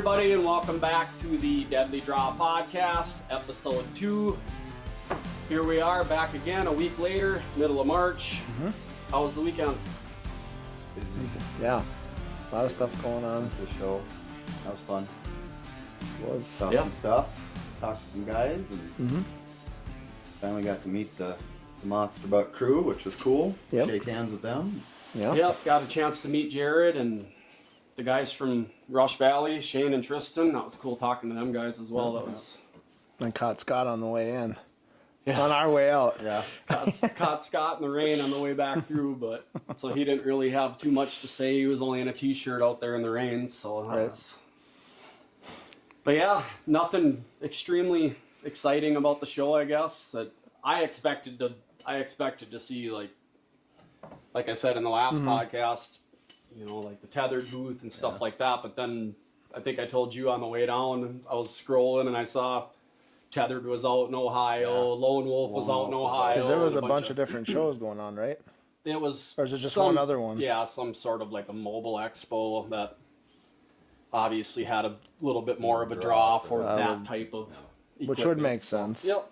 everybody, and welcome back to the Deadly Draw Podcast, episode 2. Here we are, back again a week later, middle of March. How was the weekend? Busy. Yeah, a lot of stuff going on. The show. That was fun. Saw Yep. some stuff, talked to some guys, and finally got to meet the Monster Buck crew, which was cool. Yep. Shake hands with them. Yeah. Yep, got a chance to meet Jared and the guys from Rush Valley, Shane and Tristan. That was cool talking to them guys as well. That was And caught Scott on the way in. Yeah. On our way out. Yeah. caught Scott in the rain on the way back through, but so he didn't really have too much to say. He was only in a t-shirt out there in the rain, so that was. But yeah, nothing extremely exciting about the show, I guess. That I expected to see, like I said in the last podcast, you know, like the tethered booth and stuff like that. But then I think I told you on the way down, I was scrolling and I saw tethered was out in Ohio, Lone Wolf was out in Ohio. Because there was a bunch of different shows going on, right? It was. Or is it just one other one? Yeah, some sort of like a mobile expo that obviously had a little bit more of a draw for that type of equipment. Which would make sense. Yep.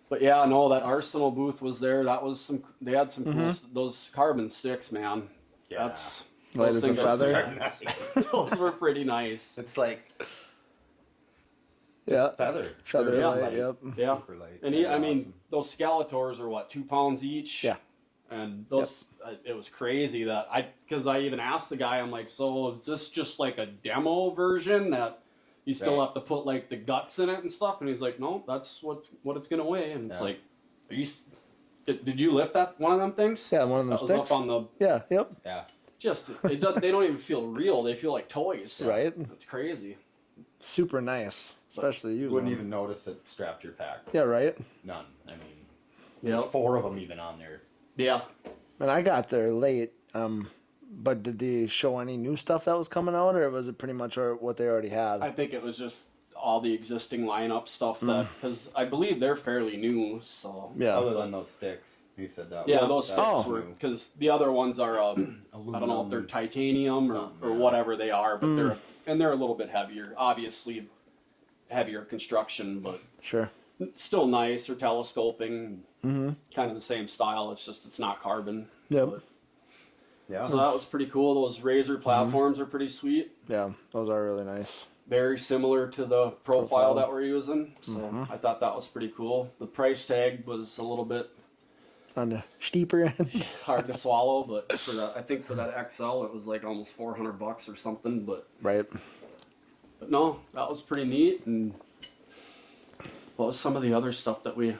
But yeah, no, that Arsenal booth was there. That was some. They had some cool. Those carbon sticks, man. Yeah. That's Light those as a things feather. those were pretty nice. It's like Yeah. feather. Feather Yeah. light, yep. Yeah. Super light. And Yeah, I mean, awesome. those Skeletors are what, 2 pounds each? Yeah. And those, it was crazy that because I even asked the guy, I'm like, so is this just like a demo version that you still have to put like the guts in it and stuff? And he's like, no, that's what it's going to weigh. And it's like, are you, did you lift that one of them things? Yeah, one of them that sticks. was up on the, Yeah, yep. Yeah. they don't even feel real. They feel like toys. Right. That's crazy. Super nice. Especially You using wouldn't them. even notice it strapped your pack. Yeah, right? None. I mean, Yep. there's 4 of them even on there. Yeah. And I got there late. But did they show any new stuff that was coming out, or was it pretty much what they already had? I think it was just all the existing lineup stuff that, because I believe they're fairly new, so. Yeah. Other than those sticks. He said that. Yeah, was- those that sticks was were, new. because the other ones are, I don't know if they're titanium or whatever they are, but they're a little bit heavier. Obviously, heavier construction, but Sure. still nice. Or telescoping, kind of the same style. It's not carbon. Yep. Yeah. So that was pretty cool. Those Razor platforms are pretty sweet. Yeah, those are really nice. Very similar to the profile that we're using. So I thought that was pretty cool. The price tag was a little bit On the steeper end. hard to swallow, but I think for that XL it was like almost $400 or something. But Right. no, that was pretty neat. And what was some of the other stuff that we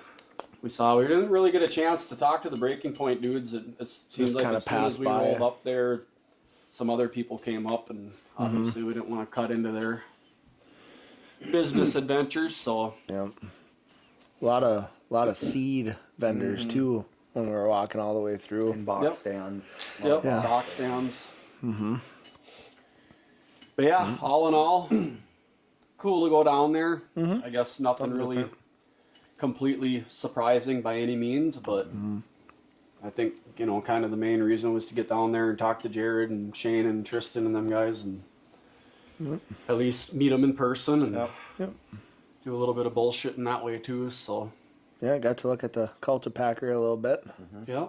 saw? We didn't really get a chance to talk to the Breaking Point dudes. It seems Just like kinda as soon as passed we by. rolled up there, some other people came up, and obviously we didn't want to cut into their business adventures. So Yep. A lot of seed vendors too when we were walking all the way through. In box Yep. stands. yep, Yeah. box stands. But yeah, all in all, cool to go down there. I guess nothing Something really different. completely surprising by any means, but I think, you know, kind of the main reason was to get down there and talk to Jared and Shane and Tristan and them guys, and at least meet them in person and Yep. do a little bit of bullshit in that way too. So Yeah, I got to look at the cultipacker a little bit. yeah,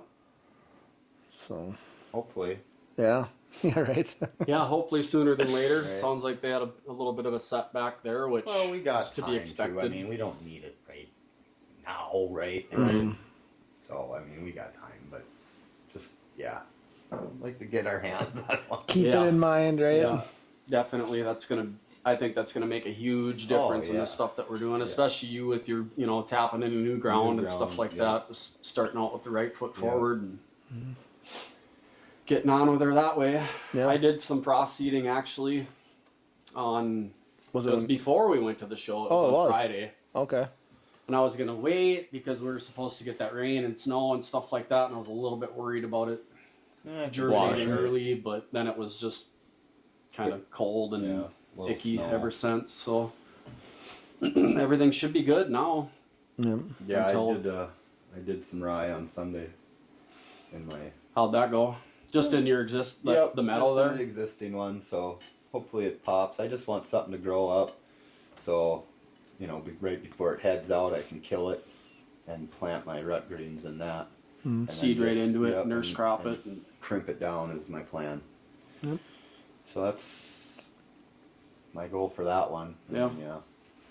So Hopefully. yeah. Yeah, right. yeah. Hopefully sooner than later. Right. Sounds like they had a little bit of a setback there, which Well, we got is to time be expected. I mean, we don't need it right now, right? And so, I mean, we got time, but just, I'd like to get our hands on one. Keep Yeah. it in mind, right? Yeah, definitely. I think that's gonna make a huge difference in the stuff that we're doing, especially you with your, you know, tapping into new ground and stuff like that. Just starting out with the right foot forward and getting on with her that way. Yeah. I did some frost seeding actually on. Was It it was when- before we went to the show. It Oh, was it on was. Friday. Okay. And I was gonna wait because we were supposed to get that rain and snow and stuff like that, and I was a little bit worried about it germinating early, but then it was just kind of cold and little icky snow. ever since. So everything should be good now. Yep. Yeah, Until- I did some rye on Sunday in my How'd that go? Just in your the metal just in there. the existing one. So hopefully it pops. I just want something to grow up, so right before it heads out, I can kill it and plant my rut greens in that. And Seed then right just- into it, yep, nurse crop it. and crimp it down is my plan. Yep. So that's my goal for that one. Yeah. Yeah.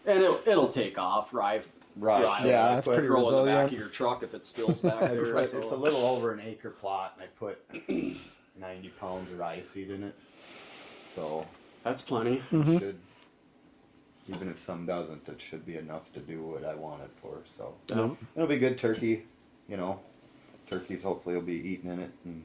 And it'll take off, right? Right. Yeah, I that's put- pretty Throw in the back resilient. of your truck if it spills back there. Right, so. it's a little over an acre plot, and I put 90 pounds of rye seed in it. So That's plenty. it should, even if some doesn't, it should be enough to do what I want it for. So Yeah. it'll be good turkey. Turkeys hopefully will be eating in it and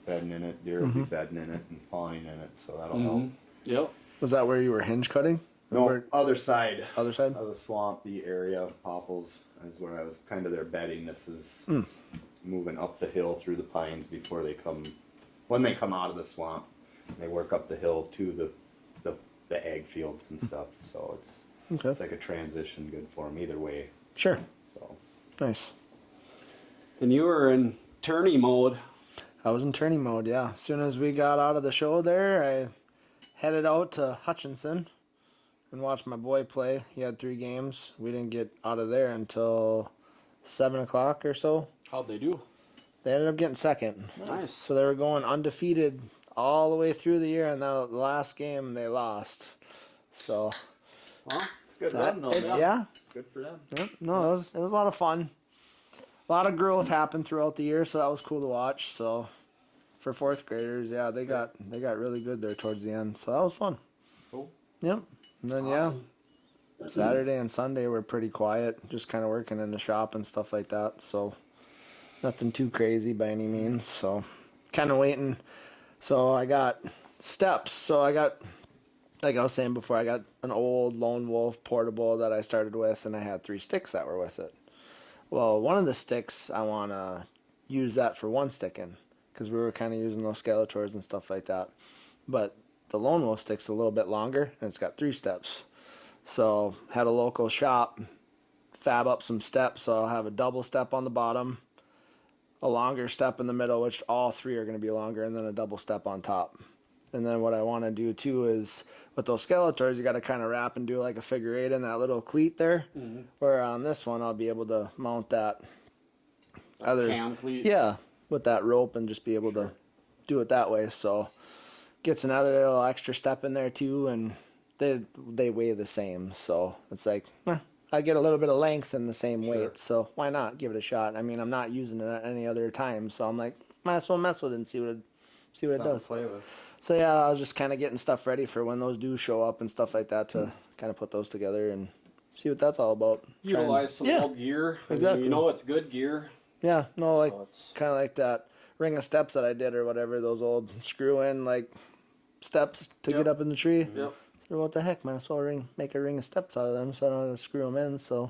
bedding in it. Deer will be bedding in it and fawning in it. So that'll help. Yep. Was that where you were hinge cutting? No, Where- other side. Other side? Of the swampy area, Popples is where I was kind of their bedding. This is moving up the hill through the pines before they come. When they come out of the swamp, they work up the hill to the ag fields and stuff. So it's Okay. like a transition, good for them either way. Sure. So Nice. And you were in tourney mode. I was in tourney mode, yeah. As soon as we got out of the show there, I headed out to Hutchinson and watched my boy play. He had 3 games. We didn't get out of there until 7 o'clock or so. How'd they do? They ended up getting second. Nice. So they were going undefeated all the way through the year, and the last game they lost. So, Well, it's a good that, run though. man. yeah. Good for them. Yep. No, it was a lot of fun. A lot of growth happened throughout the year, so that was cool to watch. So for 4th graders, yeah, they got really good there towards the end. So that was fun. Cool. Yep. And then Awesome. Saturday and Sunday were pretty quiet, just kind of working in the shop and stuff like that. So nothing too crazy by any means. So kind of waiting. So I got steps. So I got, like I was saying before, I got an old Lone Wolf portable that I started with, and I had 3 sticks that were with it. Well, one of the sticks, I want to use that for one sticking, because we were kind of using those Skeletors and stuff like that. But the Lone Wolf stick's a little bit longer, and it's got 3 steps. So had a local shop fab up some steps, so I'll have a double step on the bottom, a longer step in the middle, which all 3 are going to be longer, and then a double step on top. And then what I want to do too is with those Skeletors, you got to kind of wrap and do like a figure 8 in that little cleat there. Where on this one, I'll be able to mount that other Cam cleat. yeah, with that rope and just be able to do it that way. So gets another little extra step in there too, and they weigh the same. So it's like, I get a little bit of length in the same weight. So why not give it a shot? I mean, I'm not using it at any other time, so I'm like, might as well mess with it and see what it Something to does. play with. So yeah, I was just kind of getting stuff ready for when those do show up and stuff like that to kind of put those together and see what that's all about. Try and- Utilize some yeah, old gear. I mean, exactly. you know it's good gear. yeah, no, like So it's kind of like that ring of steps that I did or whatever. Those old screw in like steps to Yep. get up in the tree. Yep. So what the heck? Might as well make a ring of steps out of them so I don't have to screw them in. So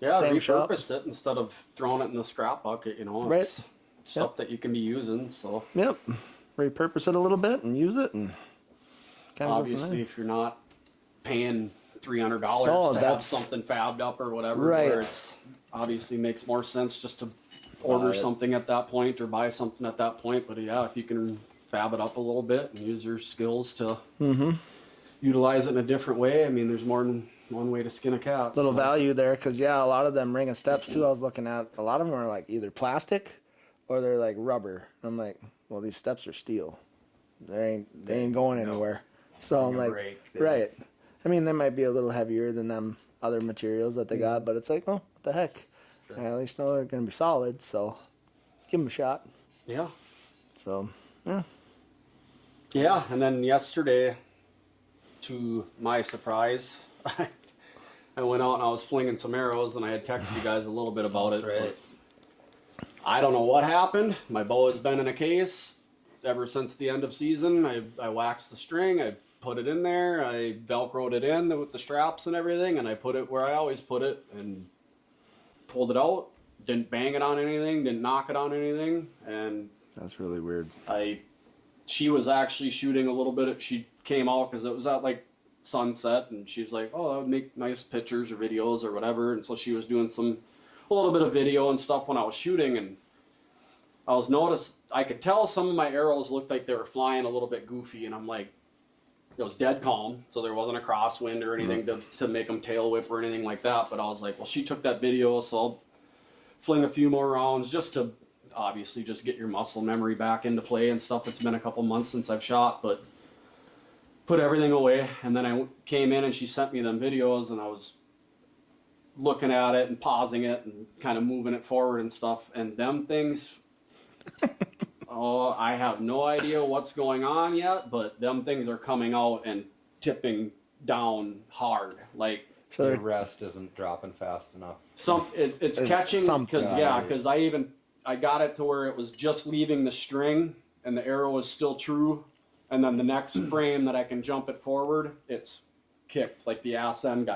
Yeah, Same repurpose it instead of throwing it in the scrap bucket, you know. Right. It's stuff that you can be using, so yep, repurpose it a little bit and use it and kind of obviously if you're not paying $300 Oh, to have that's- something fabbed up or whatever, Right. where it's obviously makes more sense just to order Buy it. something at that point or buy something at that point. But yeah, if you can fab it up a little bit and use your skills to utilize it in a different way, I mean, there's more than one way to skin a cat. little so. value there because yeah, a lot of them ring of steps too. I was looking at a lot of them are like either plastic or they're like rubber. I'm like, well, these steps are steel. They ain't going anywhere. So I'm Take a like, break, they- right. I mean, they might be a little heavier than them other materials that they got, but it's like, oh, what the heck? I at least know they're going to be solid, so give them a shot. Yeah. So, yeah. Yeah, and then yesterday, to my surprise, I went out and I was flinging some arrows, and I had texted you guys a little bit about it. That's right. but I don't know what happened. My bow has been in a case ever since the end of season. I waxed the string, I put it in there, I velcroed it in with the straps and everything, and I put it where I always put it, and pulled it out. Didn't bang it on anything, didn't knock it on anything, and That's really weird. she was actually shooting a little bit. She came out because it was at like sunset, and she's like, "Oh, that would make nice pictures or videos or whatever." And so she was doing a little bit of video and stuff when I was shooting, and I could tell some of my arrows looked like they were flying a little bit goofy, and I'm like, it was dead calm, so there wasn't a crosswind or anything to make them tail whip or anything like that. But I was like, well, she took that video, so I'll fling a few more rounds just to obviously just get your muscle memory back into play and stuff. It's been a couple months since I've shot, but put everything away. And then I came in and she sent me them videos, and I was looking at it and pausing it and kind of moving it forward and stuff. And them things, oh, I have no idea what's going on yet, but them things are coming out and tipping down hard. Like, so the rest isn't dropping fast enough. It's catching, because I got it to where it was just leaving the string and the arrow is still true, and then the next frame that I can jump it forward, it's kicked, like the ass end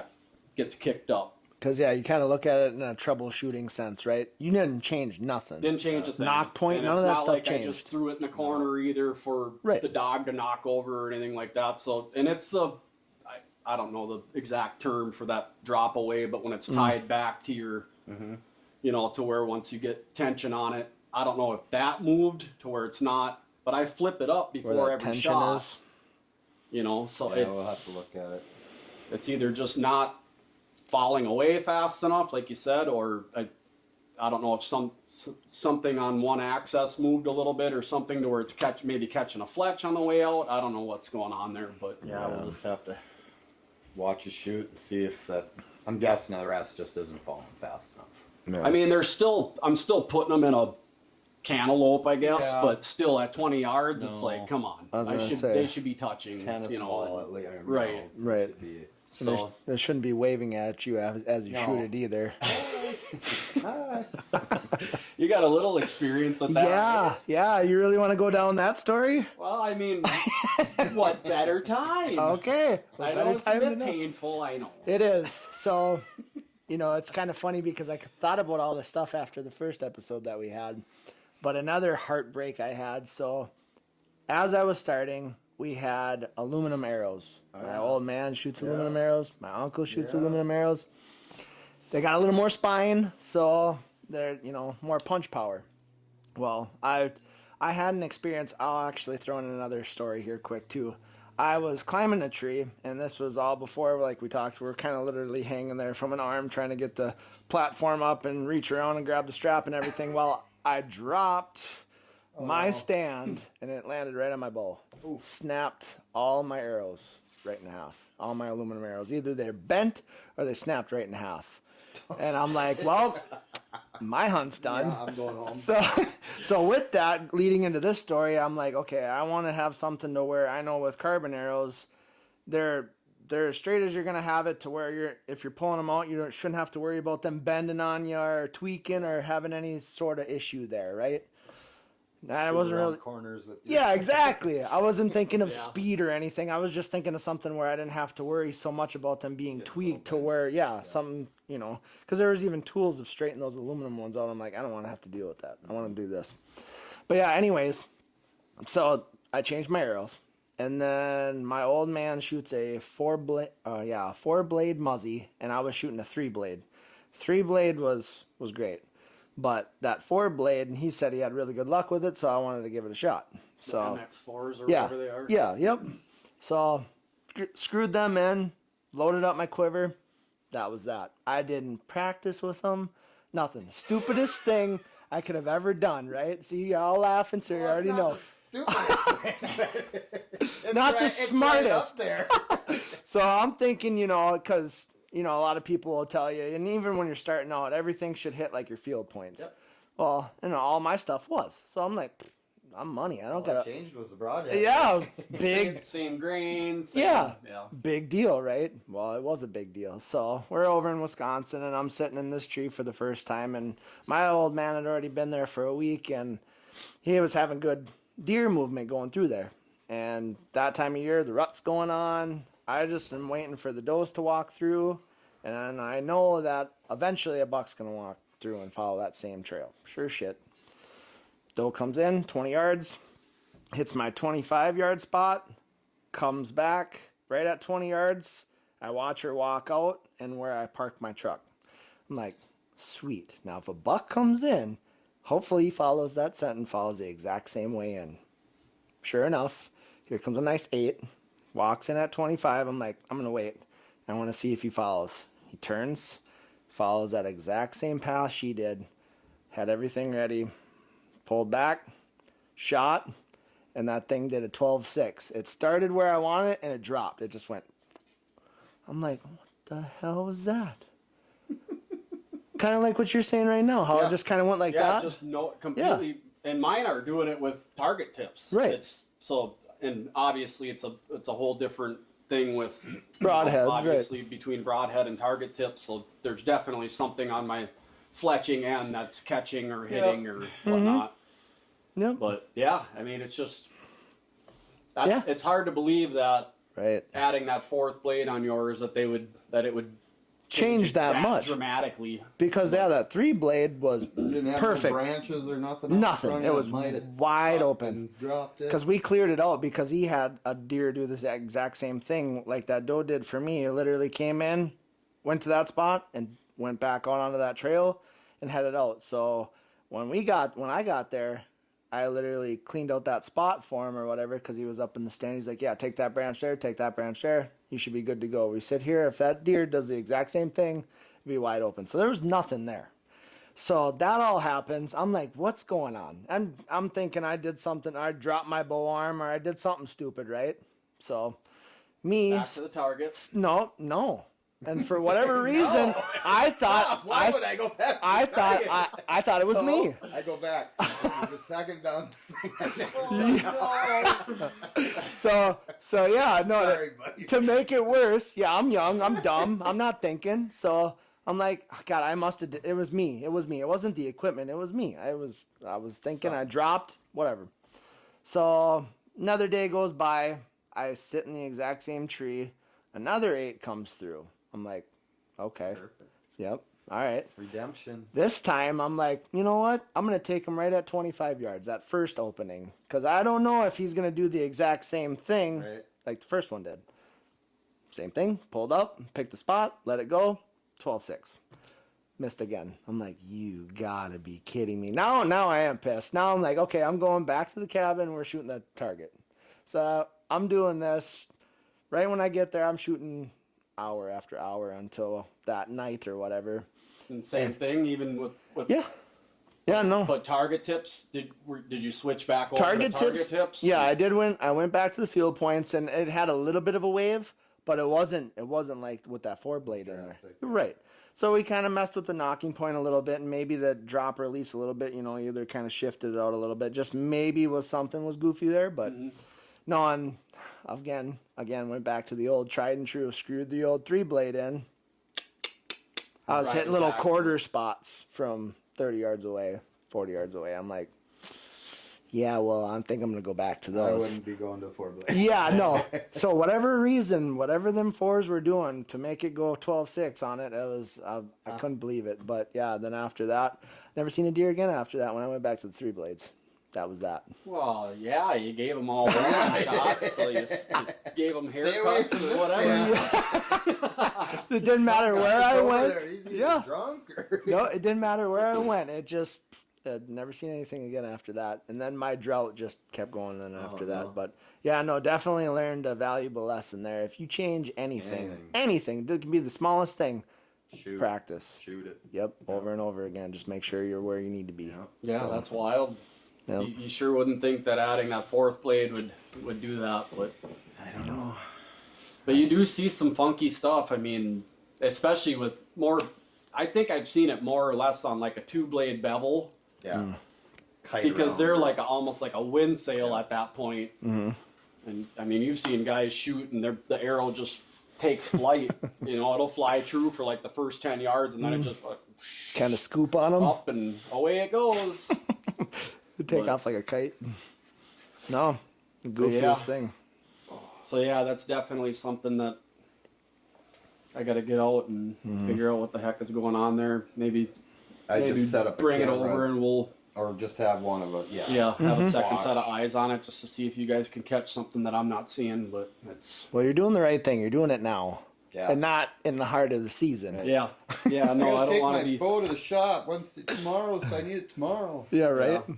gets kicked up. Because, you kind of look at it in a troubleshooting sense, right? You didn't change nothing. Didn't change a thing. Knock point, and none of that stuff like changed. I just threw it in the corner either for the dog to knock over or anything like that. So, and it's I don't know the exact term for that drop away, but when it's tied back to your, to where once you get tension on it, I don't know if that moved to where it's not, but I flip it up before every shot. Is. So we'll have to look at it. It's either just not falling away fast enough, like you said, or I don't know if something on one axis moved a little bit or something to where it's maybe catching a fletch on the way out. I don't know what's going on there, but we'll just have to watch you shoot and see if that. I'm guessing the rest just isn't falling fast enough. Yeah. I mean, I'm still putting them in a cantaloupe, I guess, but still at 20 yards, it's like, come on, they should be touching, ball at least, right. So they shouldn't be waving at you as you shoot it either. You got a little experience with that. Yeah. You really want to go down that story? Well, I mean, what better time? Okay. I know it's a bit painful, I know. It is. So, it's kind of funny because I thought about all this stuff after the first episode that we had. But another heartbreak I had. So, as I was starting, we had aluminum arrows. My old man shoots aluminum arrows. My uncle shoots aluminum arrows. They got a little more spine, so they're, more punch power. Well, I had an experience. I'll actually throw in another story here quick, too. I was climbing a tree, and this was all before, like we talked, we were kind of literally hanging there from an arm trying to get the platform up and reach around and grab the strap and everything. Well, I dropped my stand, and it landed right on my bow. Ooh. Snapped all my arrows right in half. All my aluminum arrows. Either they're bent or they snapped right in half. And I'm like, well, my hunt's done. Yeah, I'm going home. So with that, leading into this story, I'm like, okay, I want to have something to where I know with carbon arrows, they're as straight as you're going to have it to where if you're pulling them out, you shouldn't have to worry about them bending on you or tweaking or having any sort of issue there, right? I wasn't really corners with you. Yeah, exactly. I wasn't thinking of speed or anything. I was just thinking of something where I didn't have to worry so much about them being tweaked to where, something, because there was even tools of straightening those aluminum ones out. I'm like, I don't want to have to deal with that. I want to do this. But anyways, so I changed my arrows, and then my old man shoots a four blade muzzy, and I was shooting a 3-blade. 3-blade was great. But that 4-blade, and he said he had really good luck with it, so I wanted to give it a shot. So MX4s or whatever they are. Yep. So screwed them in, loaded up my quiver. That was that. I didn't practice with them. Nothing. Stupidest thing I could have ever done, right? See, you're all laughing, so you already know. Not the smartest. Right up there. So I'm thinking, because... a lot of people will tell you, and even when you're starting out, everything should hit like your field points. Yep. Well, all my stuff was. So I'm like, I'm money. I don't got to. Changed was the project. Yeah, big. same grain. Big deal, right? Well, it was a big deal. So we're over in Wisconsin, and I'm sitting in this tree for the first time, and my old man had already been there for a week, and he was having good deer movement going through there. And that time of year, the rut's going on. I just am waiting for the does to walk through, and I know that eventually a buck's going to walk through and follow that same trail. Sure shit. Doe comes in, 20 yards, hits my 25-yard spot, comes back right at 20 yards. I watch her walk out and where I park my truck. I'm like, sweet. Now, if a buck comes in, hopefully he follows that scent and follows the exact same way in. Sure enough, here comes a nice 8. walks in at 25. I'm like, I'm going to wait. I want to see if he follows. He turns, follows that exact same path she did, had everything ready, pulled back, shot, and that thing did a 12.6. It started where I wanted and it dropped. It just went. I'm like, what the hell was that? Kind of like what you're saying right now, how it just kind of went like that. Yeah, just completely. Yeah. And mine are doing it with target tips. Right. And obviously it's a whole different thing with broadheads, obviously right. between broadhead and target tips. So there's definitely something on my fletching end that's catching or hitting or whatnot. Yep. But yeah, I mean, it's just it's hard to believe that adding that fourth blade on yours that it would change that much dramatically, because that 3-blade was didn't have perfect. No branches or nothing. Nothing. It was wide open. Dropped it because we cleared it out because he had a deer do this exact same thing like that doe did for me. He literally came in, went to that spot, and went back out onto that trail and headed out. So when I got there, I literally cleaned out that spot for him or whatever because he was up in the stand. He's like, yeah, take that branch there, take that branch there. You should be good to go. We sit here. If that deer does the exact same thing, it'd be wide open. So there was nothing there. So that all happens. I'm like, what's going on? I'm thinking I did something. I dropped my bow arm or I did something stupid, right? So back to the target. No. And for whatever reason, I thought. Why would I go back? I thought it was me. I go back. The second down. So yeah, no. Sorry, buddy. To make it worse, yeah, I'm young, I'm dumb, I'm not thinking. So I'm like, oh, God, I must have. It was me. It wasn't the equipment. It was me. I was thinking. I dropped whatever. So another day goes by. I sit in the exact same tree. Another 8 comes through. I'm like, okay. Perfect. Yep. All right. Redemption. This time, I'm like, you know what? I'm going to take him right at 25 yards, that first opening. Because I don't know if he's going to do the exact same thing like the first one did. Same thing. Pulled up, picked the spot, let it go. 12.6. Missed again. I'm like, you got to be kidding me. Now I am pissed. Now I'm like, okay, I'm going back to the cabin. We're shooting the target. So I'm doing this. Right when I get there, I'm shooting hour after hour until that night or whatever. And same thing, even with no. But target tips, did you switch back over target to target tips? Yeah, I did. I went back to the field points, and it had a little bit of a wave, but it wasn't like with that 4-blade in there. Right. So we kind of messed with the knocking point a little bit, and maybe the drop release a little bit. Either kind of shifted it out a little bit. Just maybe something was goofy there, but. No, and again, went back to the old tried and true, screwed the old 3-blade in. I was hitting little quarter spots from 30 yards away, 40 yards away. I'm like, yeah, well, I think I'm going to go back to those. I wouldn't be going to 4-blade. Yeah, no. So whatever them 4s were doing to make it go 12.6 on it, I couldn't believe it. But yeah, then after that, never seen a deer again after that when I went back to the 3-blades. That was that. Well, yeah, you gave them all warning shots, so you gave them haircuts or whatever. It didn't matter where I went. Drunk No, it didn't matter where I went. I'd never seen anything again after that. And then my drought just kept going then after that. But yeah, no, definitely learned a valuable lesson there. If you change anything, it can be the smallest thing. Practice. Shoot it. Yep, over and over again. Just make sure you're where you need to be. Yeah, that's wild. Yep. You sure wouldn't think that adding that 4th blade would do that, but I don't know. But you do see some funky stuff. I mean, especially with more. I think I've seen it more or less on like a 2-blade bevel. Yeah. Because they're like almost like a wind sail at that point. Mm-hmm. And I mean, you've seen guys shoot and the arrow just takes flight. It'll fly true for like the first 10 yards and then it just like, kind of scoop on them up and away it goes. Take off like a kite. No, the goofiest thing. So yeah, that's definitely something that I got to get out and figure out what the heck is going on there. Maybe just set up bring it over and we'll or just have one of us. Yeah, have a second set of eyes on it just to see if you guys can catch something that I'm not seeing. But it's you're doing the right thing. You're doing it now. Yeah. And not in the heart of the season. Yeah. No, I don't want to be. Take my bow to the shop once tomorrow, so I need it tomorrow. Yeah, right. Yeah.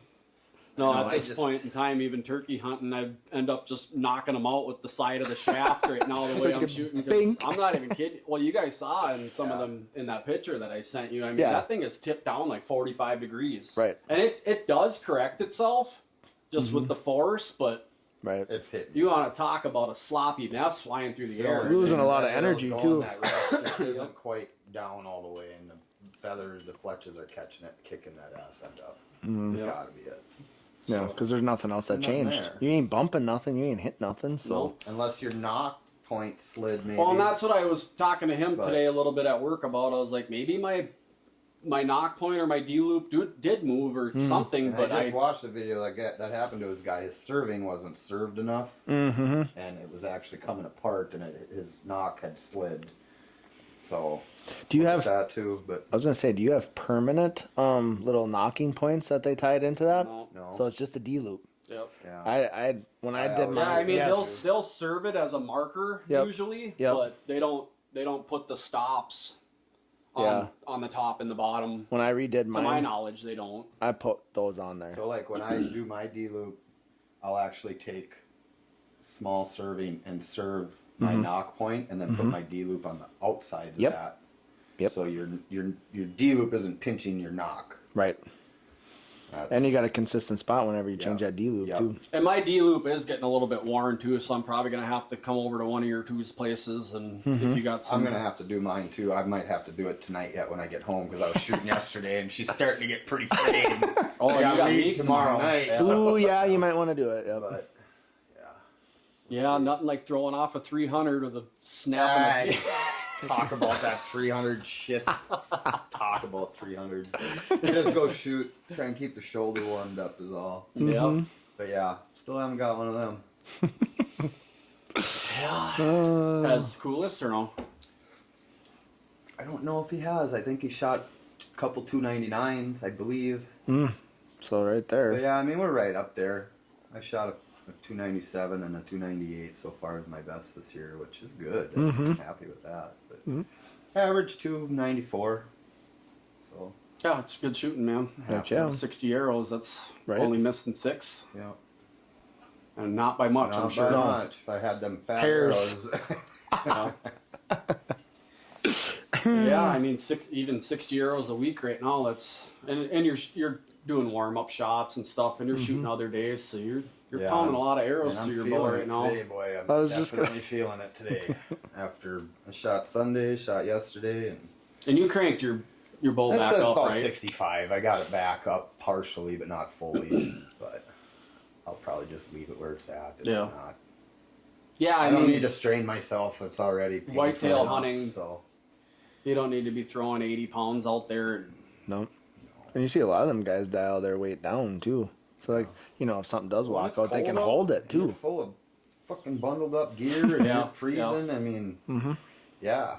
No, No, at this point in time, even turkey hunting, I end up just knocking them out with the side of the shaft right now, the way I'm shooting. 'Cause Bink. I'm not even kidding. Well, you guys saw in some of them in that picture that I sent you. I mean, Yeah. that thing is tipped down like 45 degrees. Right. And it does correct itself just with the force, but Right. It's hitting. you want to talk about a sloppy mess flying through the air. Losing a lot of That energy, going too. That rest just isn't quite down all the way, and the feathers, the fletches are catching it, kicking that ass end up. It's Yep. gotta be it. Yeah, So- because there's nothing else that Nothing changed. there. You ain't bumping nothing. You ain't hit nothing. So No. Unless your knock point slid, maybe. Well, and that's what I was talking to him But- today a little bit at work about. I was like, maybe my knock point or my D loop did move or something, And but I just watched the video that happened to his guy. His serving wasn't served enough, and it was actually coming apart, and his knock had slid. So do you have? that too? But I was gonna say, do you have permanent little knocking points that they tied into that? No. no. So it's just a D loop. Yep. yeah. When I I did always- mine. Yeah, I mean yes. they'll serve it as a marker Yep. usually, Yep. but they don't put the stops Yeah. on the top and the bottom. When I redid To my mine, knowledge, they don't. I put those on there. So like when I do my D loop, I'll actually take small serving and serve my knock point, and then put my D loop on the outsides Yep. of that. Yep. So your D loop isn't pinching your knock. Right. That's, And you got a consistent spot whenever you change Yeah. that D loop Yep. too. And my D loop is getting a little bit worn too, so I'm probably gonna have to come over to one of your two's places, and if you got some, I'm gonna have to do mine too. I might have to do it tonight yet when I get home because I was shooting yesterday and she's starting to get pretty frayed. Oh, I you got got meat meat tomorrow tomorrow. night. Yeah. so- Ooh, yeah, you might want to do it. Yep. But yeah, nothing like throwing off a 300 with a snapping. talk about that 300 shit. Talk about 300. Just go shoot. Try and keep the shoulder warmed up is all. Yeah. But yeah, still haven't got one of them. Has coolest or no? I don't know if he has. I think he shot a couple 299s, I believe. So right But there. yeah, I mean, we're right up there. I shot a 297 and a 298 so far is my best this year, which is good. I'm happy with that. But average 294. So, Yeah, it's good shooting, man. Heck yeah. 60 arrows. That's Right. only missing 6, yeah. and not by much. I'm Not sure. by much. If I had them fat Hairs. arrows. Yeah, I mean, even 60 arrows a week right now. That's and you're doing warm up shots and stuff, and you're shooting other days, so you're Yeah. pounding a lot of arrows And through I'm your bow feeling right it now. today, boy. I'm I was just definitely feeling it today. After I shot Sunday, shot yesterday, and And you cranked your bow that's back up, about right? 65. I got it back up partially, but not fully. But I'll probably just leave it where it's at. It's Yeah. not. Yeah, I I don't mean, need to strain myself. It's already painful Whitetail enough, hunting. So you don't need to be throwing 80 pounds out there. No. And you see a lot of them guys dial their weight down too. So like, if something does walk It's out, they can cold hold out, it and you're too. full of fucking bundled up gear and Yeah, you're freezing. I mean, yeah.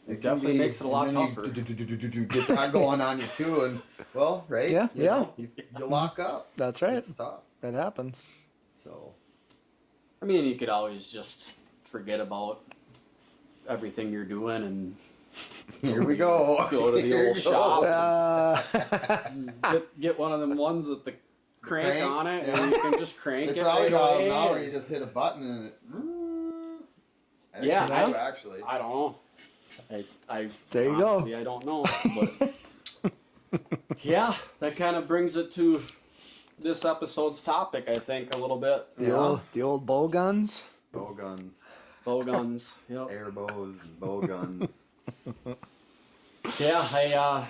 It definitely makes it a lot and then tougher. You get that going on you too, and well, right? Yeah, You yeah. know, you lock up. That's right. It's tough. That happens. So I mean, you could always just forget about everything you're doing and here we go. Go to the Here old we shop. Uh, get one of them ones with the crank Crank, on it, yeah. and you can just crank They it probably right got them away. now where you just hit a button and it. Yeah, I I- actually. I don't know. I There you go. honestly, I don't know, but yeah, that kind of brings it to this episode's topic. I think a little bit. the old bow guns. Bow guns, Bow guns. Yep. air bows, and bow guns. Yeah, I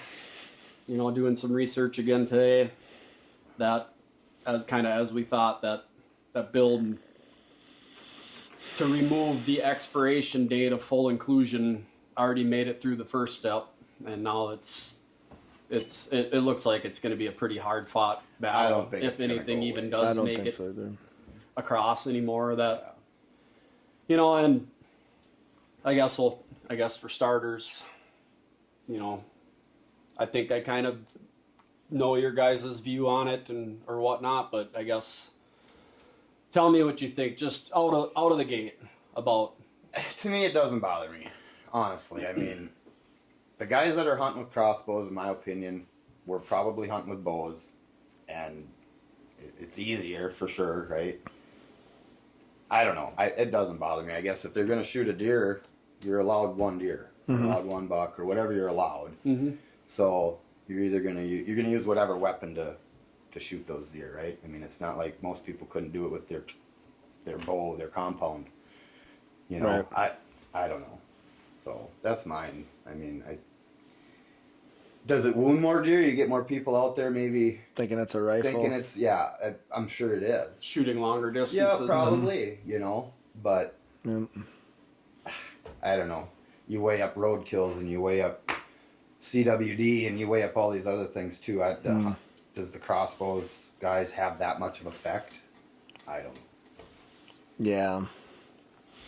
doing some research again today. That as we thought that build to remove the expiration date of full inclusion already made it through the first step, and now it looks like it's going to be a pretty hard fought battle. I don't think if it's gonna anything go even away. I does don't make think it so either. across anymore. That and I guess for starters, I think I kind of know your guys' view on it or whatnot, but I guess tell me what you think just out of the gate about. To me, it doesn't bother me, honestly. I mean, the guys that are hunting with crossbows, in my opinion, were probably hunting with bows, and it's easier for sure, right? I don't know. It doesn't bother me. I guess if they're going to shoot a deer, you're allowed one deer, you're allowed one buck, or whatever you're allowed. So you're either going to use whatever weapon to shoot those deer, right? I mean, it's not like most people couldn't do it with their bow, their compound. You know, Right. I don't know. So that's mine. I mean, does it wound more deer? You get more people out there maybe Thinking it's a rifle. thinking it's, I'm sure it is. Shooting longer distances. Yeah, probably, you know, but Yep. I don't know. You weigh up road kills and you weigh up CWD and you weigh up all these other things too. Does the crossbows guys have that much of effect? I don't know. Yeah.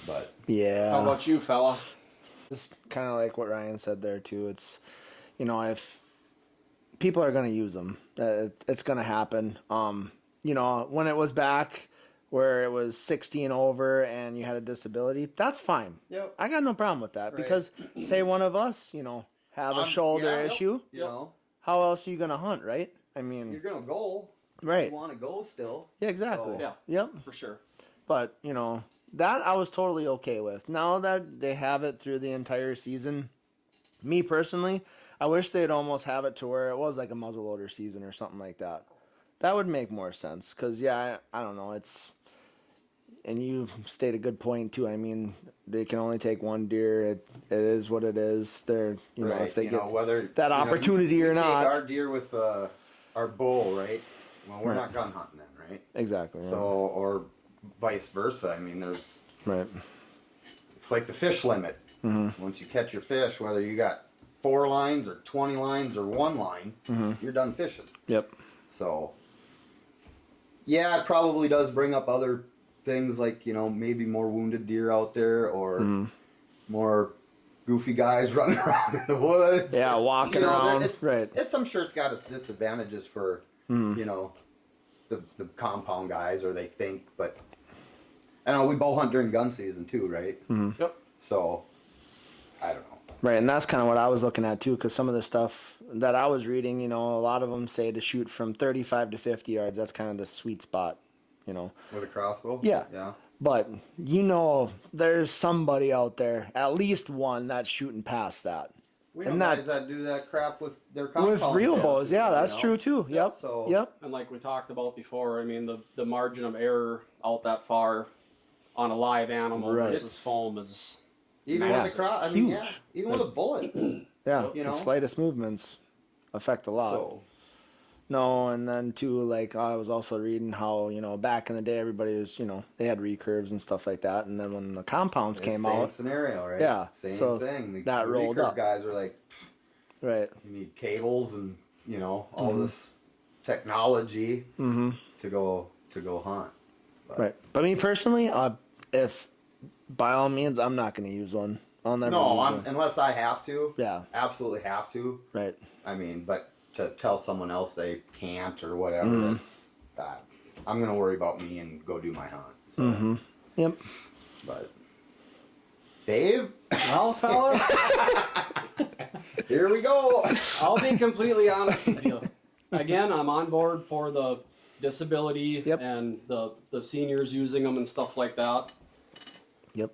But Yeah. How about you, fella? It's kind of like what Ryan said there too. It's, you know, if people are going to use them, it's going to happen. You know, when it was back where it was 60 and over and you had a disability, that's fine. Yep. I got no problem with that Right. because say one of us, you know, have a shoulder issue, you know, how else are you going to hunt, right? I mean, you're gonna go. right. You want to go still. Yeah, exactly. So- Yeah. Yep. For sure. But, you know, that I was totally okay with. Now that they have it through the entire season, me personally, I wish they'd almost have it to where it was like a muzzleloader season or something like that. That would make more sense. Because, yeah, I don't know. It's. And you state a good point, too. I mean, they can only take one deer. It is what it is. They're, you know, if they you get know, whether that opportunity or we not. take our deer with our bull, right? Well, we're not gun hunting then, right? Exactly. Yeah. So, or vice versa. I mean, Right. it's like the fish limit. Once you catch your fish, whether you got 4 lines or 20 lines or 1 line, you're done fishing. Yep. So, yeah, it probably does bring up other things like, you know, maybe more wounded deer out there or more goofy guys running around in the woods. Yeah, walking around. Right. I'm sure it's got its disadvantages for, you know, the compound guys, or they think, but I know we bow hunt during gun season too, right? Yep. So, I don't know. Right, and that's kind of what I was looking at too, because some of the stuff that I was reading, you know, a lot of them say to shoot from 35 to 50 yards. That's kind of the sweet spot, you know. With a crossbow? Yeah. Yeah. But, you know, there's somebody out there, at least one, that's shooting past that. We know And guys that's that do that crap with their compound with real kills, bows. Yeah, you that's know? true too. Yep. So- Yep. And like we talked about before, I mean, the margin of error out that far on a live animal Right. versus foam is Even Yeah. with the cross, I mean, yeah, Huge. even with a bullet. Yeah. You know? The slightest movements affect a lot. So, No, and then too, like I was also reading how, you know, back in the day everybody was, you know, they had recurves and stuff like that, and then when the compounds came same out, scenario, right? Yeah, Same so thing. The that rolled recurve up. guys are like, right, you need cables and, you know, all this technology to go hunt. But right. But me personally, if by all means, I'm not going to use one. I'll never. no, use one. unless I have to. Yeah. Absolutely have to. Right. I mean, but to tell someone else they can't or whatever, that's that. I'm gonna worry about me and go do my hunt. So, Yep. but Dave, well, fella. here we go. I'll be completely honest with you. Again, I'm on board for the disability Yep. and the seniors using them and stuff like that. Yep.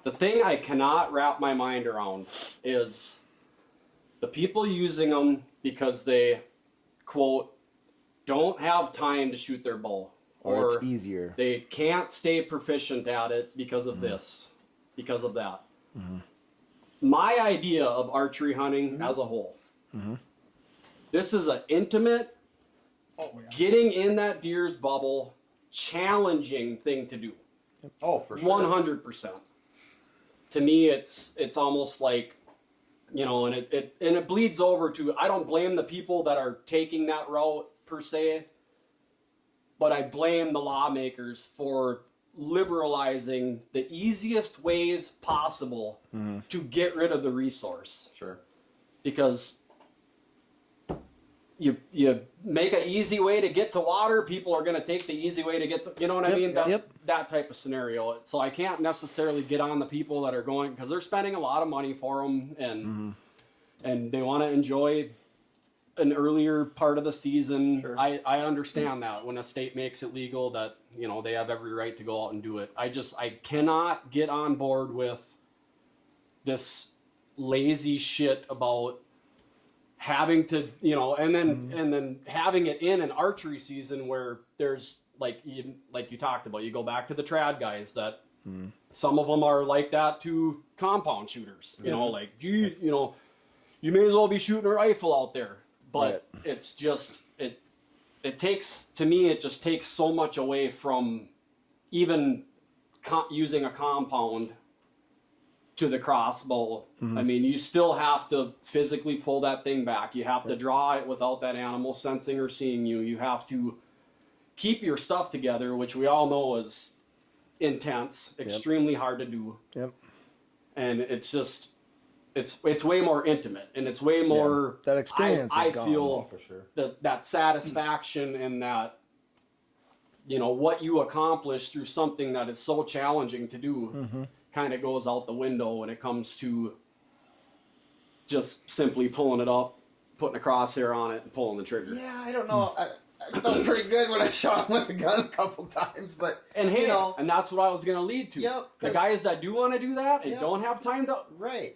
The thing I cannot wrap my mind around is the people using them because they, quote, don't have time to shoot their bow. Or it's easier. They can't stay proficient at it because of this, because of that. My idea of archery hunting as a whole, this is an intimate, getting in that deer's bubble, challenging thing to do. Oh, for sure. 100%. To me, it's almost like, you know, and it bleeds over to, I don't blame the people that are taking that route per se, but I blame the lawmakers for liberalizing the easiest ways possible to get rid of the resource. Sure. Because you make an easy way to get to water, people are going to take the easy way to get to, you know what I Yep, mean? yep. That type of scenario. So I can't necessarily get on the people that are going, because they're spending a lot of money for them, and they want to enjoy an earlier part of the season. Sure. I understand that when a state makes it legal that, you know, they have every right to go out and do it. I cannot get on board with this lazy shit about having to, you know, and then having it in an archery season where there's like you talked about, you go back to the trad guys that some of them are like that to compound shooters, you know, like, gee, you know, you may as well be shooting a rifle out there. But it's just, it takes, to me, it just takes so much away from even using a compound to the crossbow. I mean, you still have to physically pull that thing back. You have to draw it without that animal sensing or seeing you. You have to keep your stuff together, which we all know is intense, extremely hard to do. And it's just, it's way more intimate, and it's way more that experience I is gone. feel for sure. that satisfaction and that, you know, what you accomplish through something that is so challenging to do kind of goes out the window when it comes to just simply pulling it up, putting a crosshair on it, and pulling the trigger. Yeah, I don't know. I felt pretty good when I shot him with a gun a couple times, but And hey, you know, and that's what I was going to lead to. Yep, the guys that do want to do that and don't have time to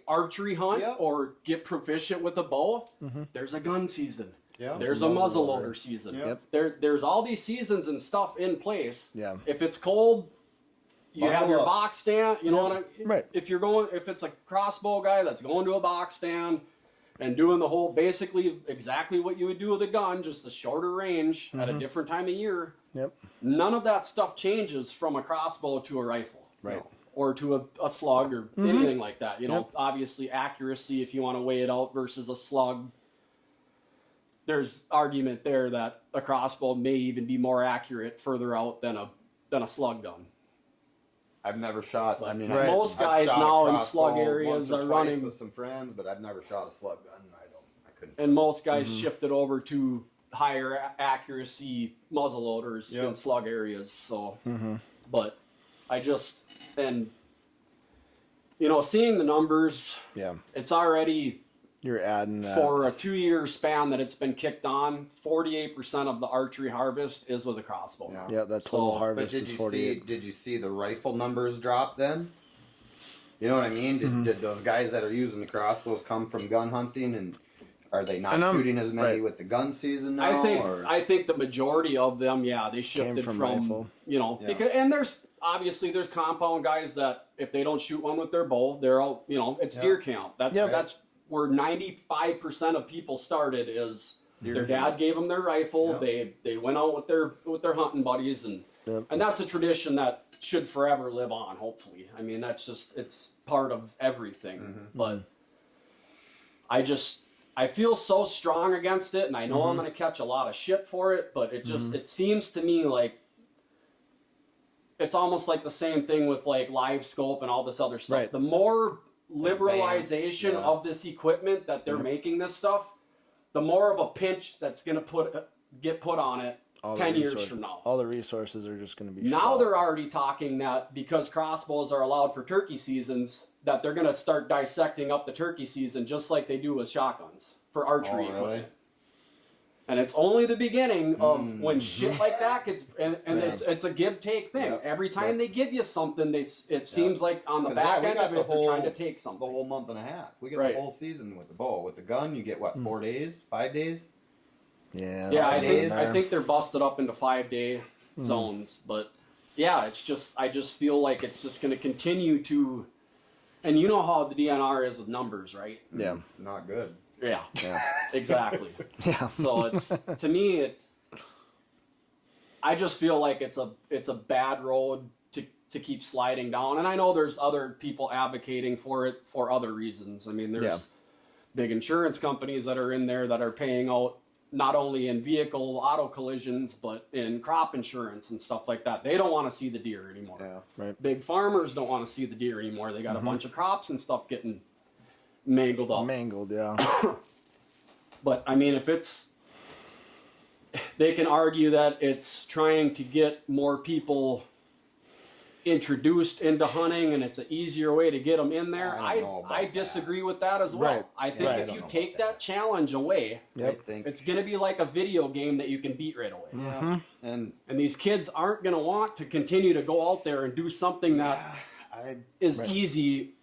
archery hunt or get proficient with a bow, there's a gun season. There's a muzzleloader season. There's all these seasons and stuff in place. If it's cold, you have your box stand. You know what I mean? If it's a crossbow guy that's going to a box stand and doing the whole, basically exactly what you would do with a gun, just a shorter range at a different time of year. None of that stuff changes from a crossbow to a rifle. Or to a slug or anything like that. You know, obviously accuracy, if you want to weigh it out versus a slug, there's argument there that a crossbow may even be more accurate further out than a slug gun. I've never shot. I mean, most I've guys shot a now in crossbow slug areas once or are twice running with some friends, but I've never shot a slug gun. I couldn't. And most guys shifted over to higher accuracy muzzleloaders in slug areas. So, but I just, and you know, seeing the numbers, it's already. You're adding that. For a 2-year span that it's been kicked on, 48% of the archery harvest is with a crossbow. That's total harvest is 48. Did you see the rifle numbers drop then? You know what I mean? Did those guys that are using the crossbows come from gun hunting, and are they not shooting as many with the gun season now? I think the majority of them, they shifted from rifle. You know, because, and there's compound guys that if they don't shoot one with their bow, they're all, you know, it's deer count. That's where 95% of people started is their dad gave them their rifle. They went out with their hunting buddies, and that's a tradition that should forever live on. Hopefully, I mean it's part of everything. But I feel so strong against it, and I know I'm going to catch a lot of shit for it. But it just it seems to me like it's almost like the same thing with like live scope and all this other stuff. The more liberalization of this equipment that they're making this stuff, the more of a pinch that's going to get put on it 10 years from now. All the resources are just going to be now they're already talking that because crossbows are allowed for turkey seasons, that they're going to start dissecting up the turkey season just like they do with shotguns for archery equipment. And it's only the beginning of when shit like that gets, and it's a give-take thing. Every time they give you something, it seems like on the back end of it, they're trying to take something. The whole month and a half. We get the whole season with the bow. With the gun, you get, 4 days? 5 days? Yeah, I think they're busted up into 5-day zones. But, it's just, I just feel like it's just going to continue to, and you know how the DNR is with numbers, right? Not good. Yeah, exactly. So it's, to me, I just feel like it's a bad road to keep sliding down. And I know there's other people advocating for it for other reasons. I mean, there's big insurance companies that are in there that are paying out not only in vehicle auto collisions, but in crop insurance and stuff like that. They don't want to see the deer anymore. Big farmers don't want to see the deer anymore. They got a bunch of crops and stuff getting mangled up. But I mean, they can argue that it's trying to get more people introduced into hunting and it's an easier way to get them in there. I don't know about I disagree with that as well. Right. I think Right. if I you don't know take about that challenge away, Yep. I think, it's going to be like a video game that you can beat right away. and And these kids aren't going to want to continue to go out there and do something that is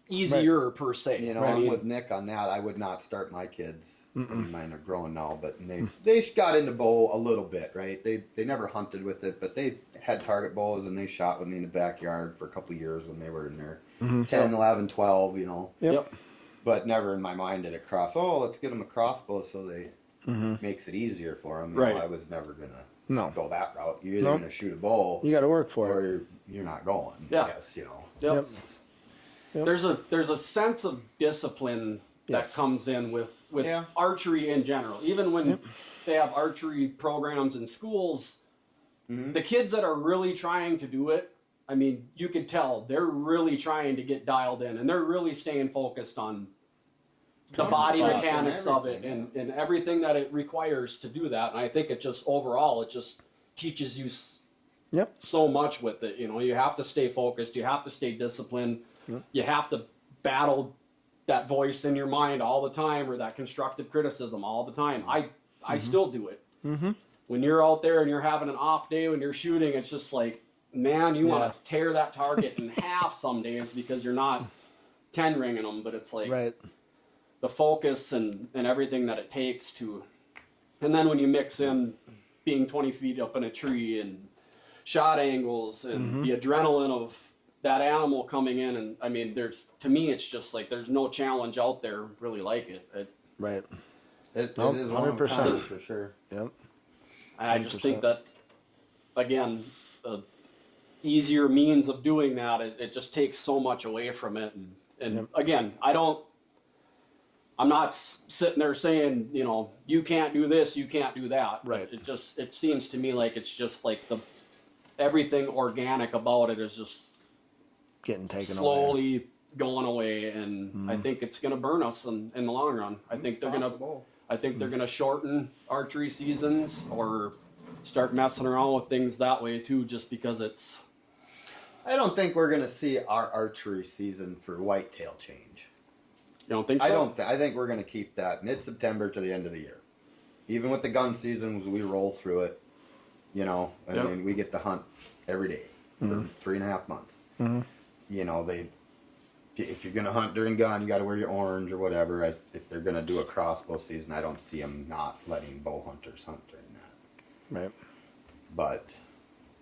easier per se. you know, I I'm mean, with Nick on that. I would not start my kids. I mean, mine are growing now, but they got into bow a little bit, right? They never hunted with it, but they had target bows and they shot with me in the backyard for a couple of years when they were in their 10, 11, 12, you know. Yep. But never in my mind did it cross, oh, let's get them a crossbow so they makes it easier for them. You Right. know, I was never going to go that route. You're either Nope. going to shoot a bow You got to work for it. or you're not going, Yeah. I guess, you know. Yep. Yep. There's a sense of discipline Yes. that comes in with Yeah. archery in general. Even when they have archery programs in schools, the kids that are really trying to do it, I mean, you could tell they're really trying to get dialed in and they're really staying focused on the body Spots and mechanics of it everything, and everything that it requires to do that. And I think it just overall, it just teaches you Yep. so much with it. You know, you have to stay focused. You have to stay disciplined. You have to battle that voice in your mind all the time or that constructive criticism all the time. I still do it. When you're out there and you're having an off day when you're shooting, it's just like, man, you want to tear that target in half some days because you're not 10 ringing them, but it's like Right. the focus and everything that it takes to, and then when you mix in being 20 feet up in a tree and shot angles and the adrenaline of that animal coming in, and I mean, to me, it's just like there's no challenge out there really like it. Right. It Nope, is 100% 100%. for sure. Yep. I just think 100%. that, again, a easier means of doing that, it just takes so much away from it. And again, I'm not sitting there saying, you know, you can't do this, you can't do that. Right. It seems to me like it's just like everything organic about it is just Getting taken away. slowly going away, and I think it's going to burn us in the long run. I think they're going to shorten archery seasons or start messing around with things that way too, just because it's. I don't think we're going to see our archery season for whitetail change. You don't think so? I think we're going to keep that mid-September to the end of the year. Even with the gun seasons, we roll through it. You know, I mean, we get to hunt every day for 3.5 months. You know, if you're going to hunt during gun, you got to wear your orange or whatever. If they're going to do a crossbow season, I don't see them not letting bow hunters hunt during that. Right. But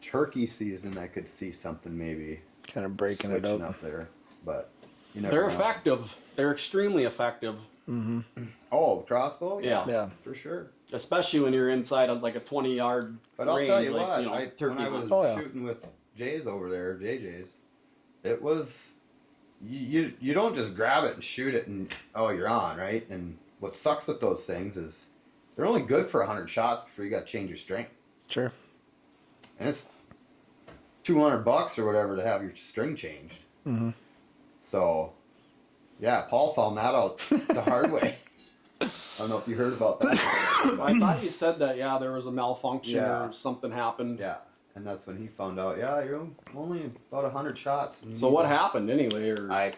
turkey season, I could see something maybe Kind of breaking it switching up. up there. But you never They're know. effective. They're extremely effective, Oh, the crossbow? Yeah. Yeah. For sure. especially when you're inside of like a 20-yard But I'll range. tell you like, what, you know, turkey when I hunt. was shooting with Jay's over there, JJ's, it was, you don't just grab it and shoot it and, oh, you're on, right? And what sucks with those things is they're only good for 100 shots before you got to change your string. Sure. And it's $200 or whatever to have your string changed. So, yeah, Paul found that out the hard way. I don't know if you heard about that. I thought you said that, yeah, there was a malfunction Yeah. or something happened. Yeah, and that's when he found out. Yeah, you're only about 100 shots. And you So need what to- happened anyway? Or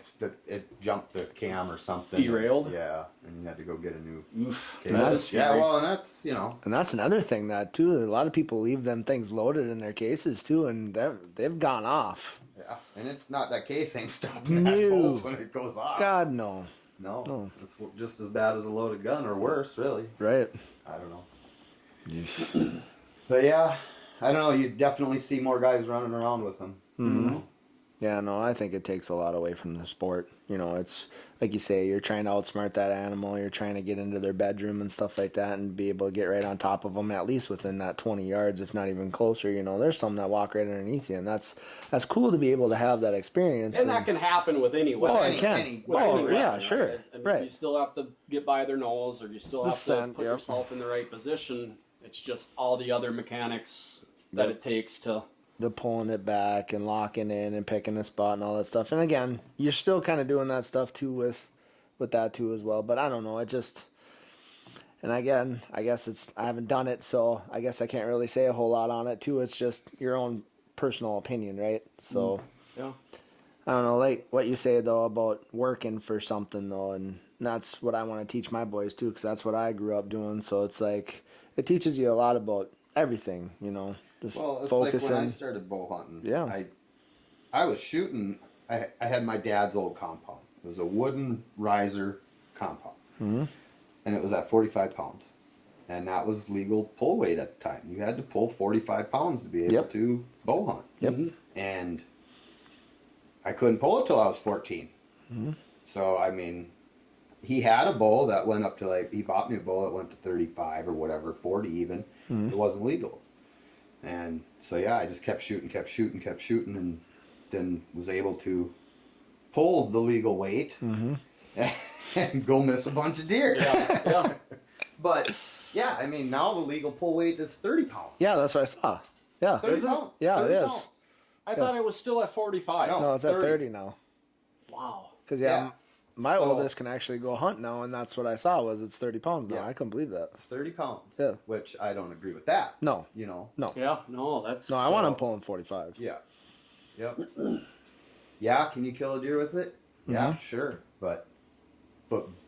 it jumped the cam or something. Derailed? Yeah, and you had to go get a new oof, case. that is Yeah, scary. well, and that's, you know. And that's another thing that too. A lot of people leave them things loaded in their cases too, and they've gone off. Yeah, and it's not, that case ain't stopping that No. bolt when it goes off. God no. No, it's just as bad as a loaded gun or worse, really. Right. I don't know. But yeah, I don't know. You definitely see more guys running around with them. You know? Yeah, no, I think it takes a lot away from the sport. You know, it's like you say, you're trying to outsmart that animal, you're trying to get into their bedroom and stuff like that and be able to get right on top of them, at least within that 20 yards, if not even closer. You know, there's some that walk right underneath you, and that's cool to be able to have that experience. And that can happen with any weapon. Oh, it Any- can. any- With Oh, any yeah, weapon, sure. Right? I mean, Right. You still have to get by their nose, or you still have to scent, put yep. yourself in the right position. It's just all the other mechanics that Yep. it takes to. The pulling it back and locking in and picking a spot and all that stuff. And again, you're still kind of doing that stuff too with that too as well. But I don't know. It just, and again, I guess I haven't done it, so I guess I can't really say a whole lot on it too. It's just your own personal opinion, right? So Yeah. I don't know, like what you say though about working for something though, and that's what I want to teach my boys too, because that's what I grew up doing. So it's like it teaches you a lot about everything, you know. Just Well, it's focusing. like when I started bow hunting. Yeah. I was shooting. I had my dad's old compound. It was a wooden riser compound, and it was at 45 pounds, and that was legal pull weight at the time. You had to pull 45 pounds to be able Yep. to bow hunt. Yep. And I couldn't pull it till I was 14. So I mean, he had a bow that went up to like, he bought me a bow that went to 35 or whatever, 40 even. It wasn't legal. And so yeah, I just kept shooting, and then was able to pull the legal weight and go miss a bunch of deer. Yeah. But yeah, I mean, now the legal pull weight is 30 pounds. Yeah, that's what I saw. Yeah. 30 Is it? pounds. Yeah, it 30 is. pounds. I thought it was still at 45. No. No, it's at 30. 30 now. Wow. Because Yeah. my So- oldest can actually go hunt now, and that's what I saw was it's 30 pounds now. Yeah. I couldn't believe that. 30 pounds. Yeah. Which I don't agree with that. No. You know. No. Yeah, no, that's... No, I want him pulling 45. Yeah. Yep. Yeah, can you kill a deer with it? Yeah, sure. But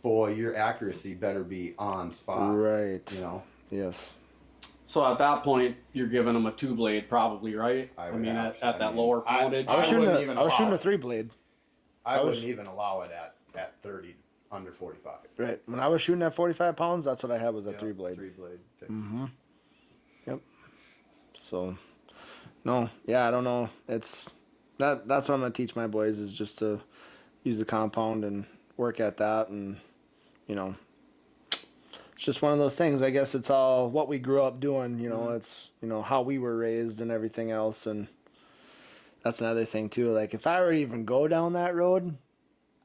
boy, your accuracy better be on spot. Right. You know. Yes. So at that point, you're giving them a 2-blade probably, right? I I would mean, have- at I that mean, lower poundage. I was wouldn't even shooting allow a it. 3-blade. I was- wouldn't even allow it at 30 under 45. Right. When I was shooting at 45 pounds, that's what I had was a Yeah, 3-blade. 3-blade fix. Yep. So, no, yeah, I don't know. It's that's what I'm gonna teach my boys is just to use the compound and work at that, and you know, it's just one of those things. I guess it's all what we grew up doing. You know, it's how we were raised and everything else, and that's another thing too. Like if I were to even go down that road,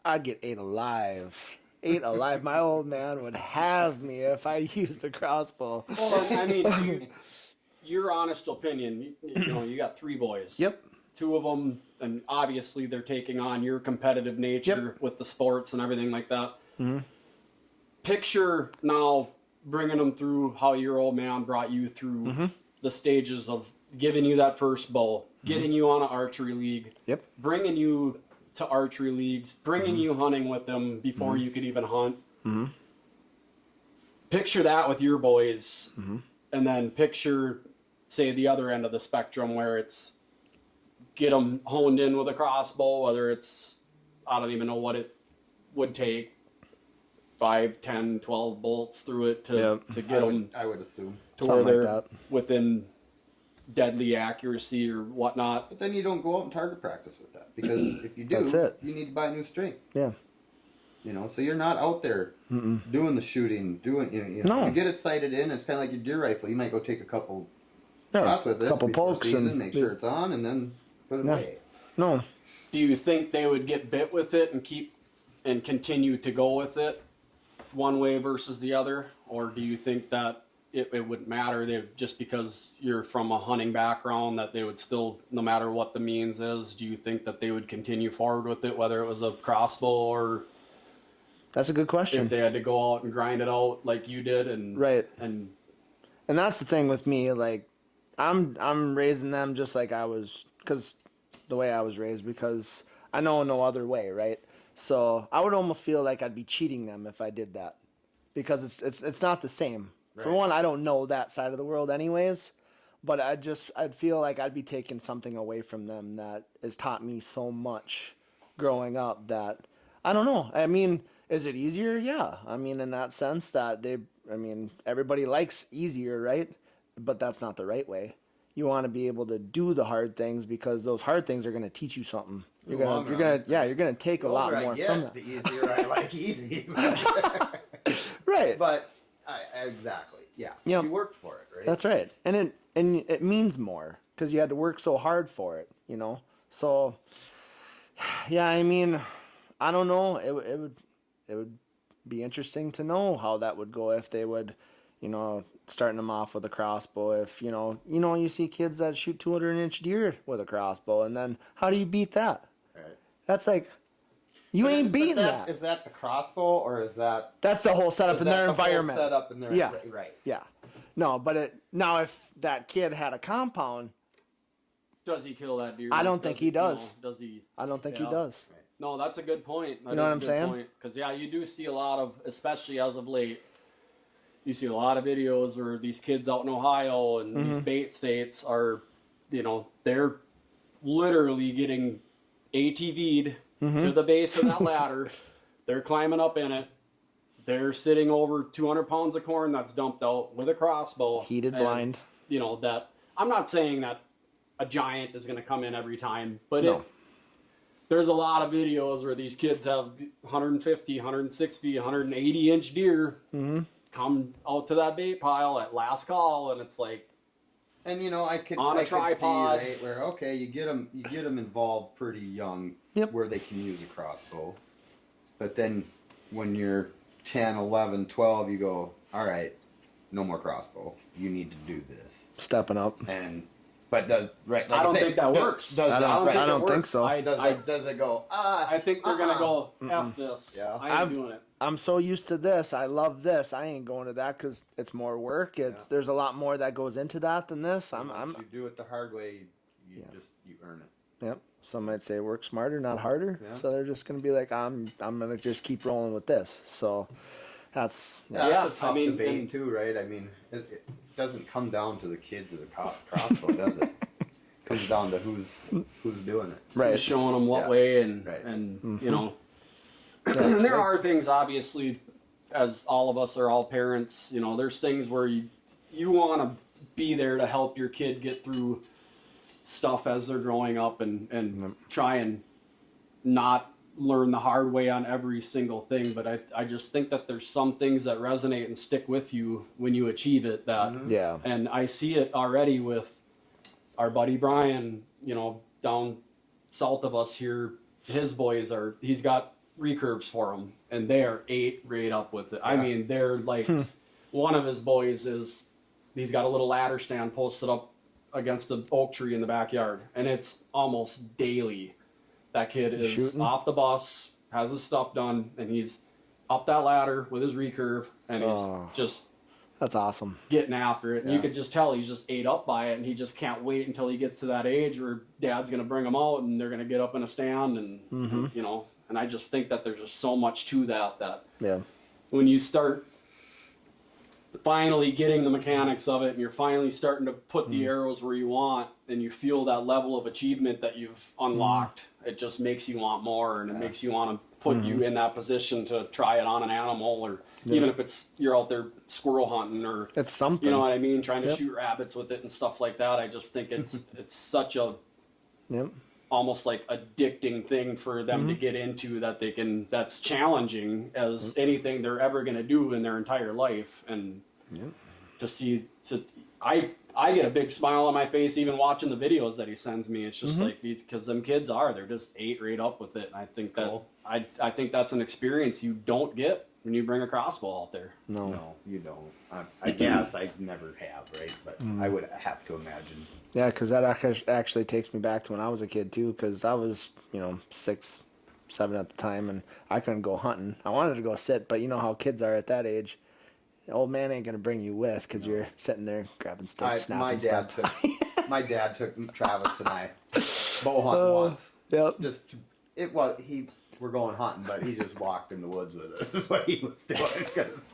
I'd get ate alive. Ate alive. My old man would have me if I used a crossbow. Well, I mean, your honest opinion, you got 3 boys. Yep. 2 of them, and obviously they're taking on your competitive nature with the sports and everything like that. Picture now bringing them through how your old man brought you through the stages of giving you that first bow, getting you on an archery league, Yep. bringing you to archery leagues, bringing you hunting with them before you could even hunt. Picture that with your boys, and then picture, say, the other end of the spectrum where it's get them honed in with a crossbow, whether it's, I don't even know what it would take, 5, 10, 12 bolts through it to get them I would assume. to Something where like they're that. within deadly accuracy or whatnot. But then you don't go out and target practice with that, because if you do, That's it. you need to buy a new string. Yeah. You know, so you're not out there doing the shooting, No. you get it sighted in. It's kind of like your deer rifle. You might go take a couple Yeah, shots with it, couple before pokes season, and- make sure it's on, and then put it Yeah. away. No. Do you think they would get bit with it and continue to go with it one way versus the other? Or do you think that it wouldn't matter, just because you're from a hunting background, that they would still, no matter what the means is, do you think that they would continue forward with it, whether it was a crossbow or That's a good question. if they had to go out and grind it out like you did? And Right. And And that's the thing with me, like I'm raising them just like I was, because the way I was raised, because I know no other way, right? So I would almost feel like I'd be cheating them if I did that, because it's not the same. For Right. one, I don't know that side of the world anyways, but I'd feel like I'd be taking something away from them that has taught me so much growing up that I don't know. I mean, is it easier? Yeah. I mean, in that sense that everybody likes easier, right? But that's not the right way. You want to be able to do the hard things, because those hard things are going to teach you something. You're gonna take a lot The older more I get, from that. the easier I like easy. Right. But exactly, yeah. Yep. You work for it, right? That's right. And it means more because you had to work so hard for it, you know? So, yeah, I mean, I don't know. It would be interesting to know how that would go if they would, starting them off with a crossbow. If, you see kids that shoot 200-inch deer with a crossbow, and then how do you beat that? Right. That's like, you ain't beating that. Is that the crossbow, or is that That's the whole setup in their the whole environment. setup in their Yeah. right. Yeah. No, but now if that kid had a compound, Does he kill that deer? I don't think he does. Does he? I don't think he Yeah. does. No, that's a good point. That You know is what a I'm good saying? Because yeah, you do see a lot of, especially as of late, you see a lot of videos where these kids out in Ohio and these bait states are, they're literally getting ATV'd to the base of that ladder. They're climbing up in it. They're sitting over 200 pounds of corn that's dumped out with a crossbow. Heated blind. That I'm not saying that a giant is going to come in every time, but No. there's a lot of videos where these kids have 150, 160, 180 inch deer come out to that bait pile at last call, and it's like, And I could On a I could tripod. see, right, where okay, you get them involved pretty young, Yep. where they can use a crossbow, but then when you're 10, 11, 12, you go, all right, no more crossbow. You need to do this, Stepping up. but does right? Like I don't you say, think that works. Does I don't think so. Does it go? I think they're gonna go F this. Yeah. I ain't doing it. I'm so used to this. I love this. I ain't going to that because it's more work. There's a lot more that goes into that than this. Once you do it the hard way, you earn it. Yep. Some might say work smarter, not harder. Yeah. So they're just gonna be like, I'm gonna just keep rolling with this. So that's Yeah, Yeah, that's a tough I mean, debate and- too, right? I mean, it doesn't come down to the kids with a crossbow, does it? It comes down to who's doing it. right. Who's showing them what Yeah. way, and Right. there are things, obviously, as all of us are all parents, there's things where you want to be there to help your kid get through stuff as they're growing up and try and not learn the hard way on every single thing. But I just think that there's some things that resonate and stick with you when you achieve it. Yeah. And I see it already with our buddy Brian, down south of us here. His boys he's got recurves for them, and they are right up with it. I mean, they're like, one of his boys he's got a little ladder stand posted up against the oak tree in the backyard, and it's almost daily. That kid is Shooting? off the bus, has his stuff done, and he's up that ladder with his recurve, and he's just That's awesome. getting after it. And Yeah. you could just tell he's just ate up by it, and he just can't wait until he gets to that age where dad's going to bring him out and they're going to get up in a stand. And, and I just think that there's just so much to that Yeah. when you start finally getting the mechanics of it and you're finally starting to put the arrows where you want and you feel that level of achievement that you've unlocked, it just makes you want more, and it makes you want to put you in that position to try it on an animal, or even if it's you're out there squirrel hunting, or It's something. you know what I mean, trying to Yep. shoot rabbits with it and stuff like that. I just think it's such a Yep. almost like addicting thing for them to get into, that's challenging as anything they're ever going to do in their entire life. And I get a big smile on my face even watching the videos that he sends me. It's just like these, because them kids they're just ate right up with it. And I think that I think that's an experience you don't get when you bring a crossbow out there. No, you don't. I guess I never have, right? But I would have to imagine. Yeah, because that actually takes me back to when I was a kid too. Because I was 6, 7 at the time, and I couldn't go hunting. I wanted to go sit, but you know how kids are at that age. The old man ain't gonna bring you with because you're sitting there grabbing sticks, My snapping dad stuff. my dad took Travis and I bow hunting once. Yep. We're going hunting, but he just walked in the woods with us. Is what he was doing, because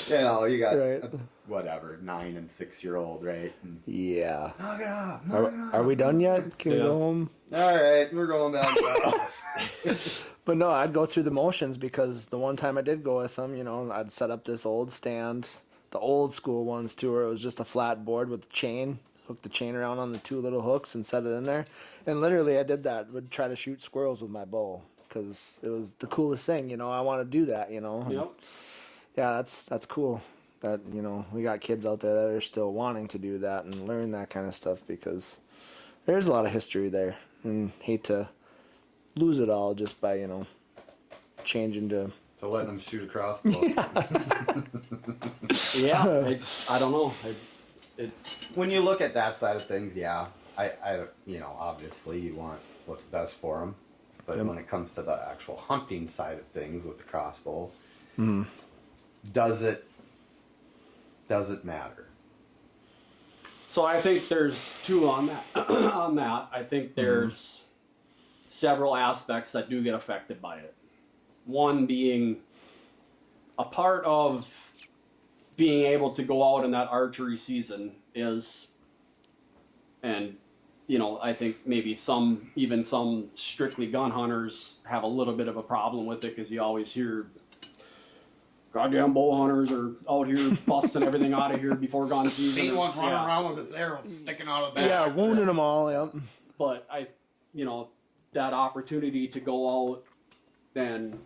you got Right. whatever 9 and 6-year-old, right? And, Yeah. knock it off. Are we done yet? Can we Yeah. go home? All right, we're going back to the house. But no, I'd go through the motions because the one time I did go with them, I'd set up this old stand, the old school ones too, where it was just a flat board with a chain, hook the chain around on the 2 little hooks and set it in there. And literally I did that, would try to shoot squirrels with my bow because it was the coolest thing, I want to do that, And Yep. yeah, that's cool that, we got kids out there that are still wanting to do that and learn that kind of stuff because there's a lot of history there, and hate to lose it all just by, changing to. So letting them shoot a crossbow. Yeah. I don't know. When you look at that side of things, yeah, I obviously you want what's best for them. But when it comes to the actual hunting side of things with the crossbow, does it matter? So I think there's two on that. On that, I think there's several aspects that do get affected by it. One being a part of being able to go out in that archery season is, and I think maybe some strictly gun hunters have a little bit of a problem with it because you always hear goddamn bow hunters are out here busting everything out of here before gun season. Seen one running around with its arrows sticking out of that. Yeah, wounding them all. Yep. But that opportunity to go out and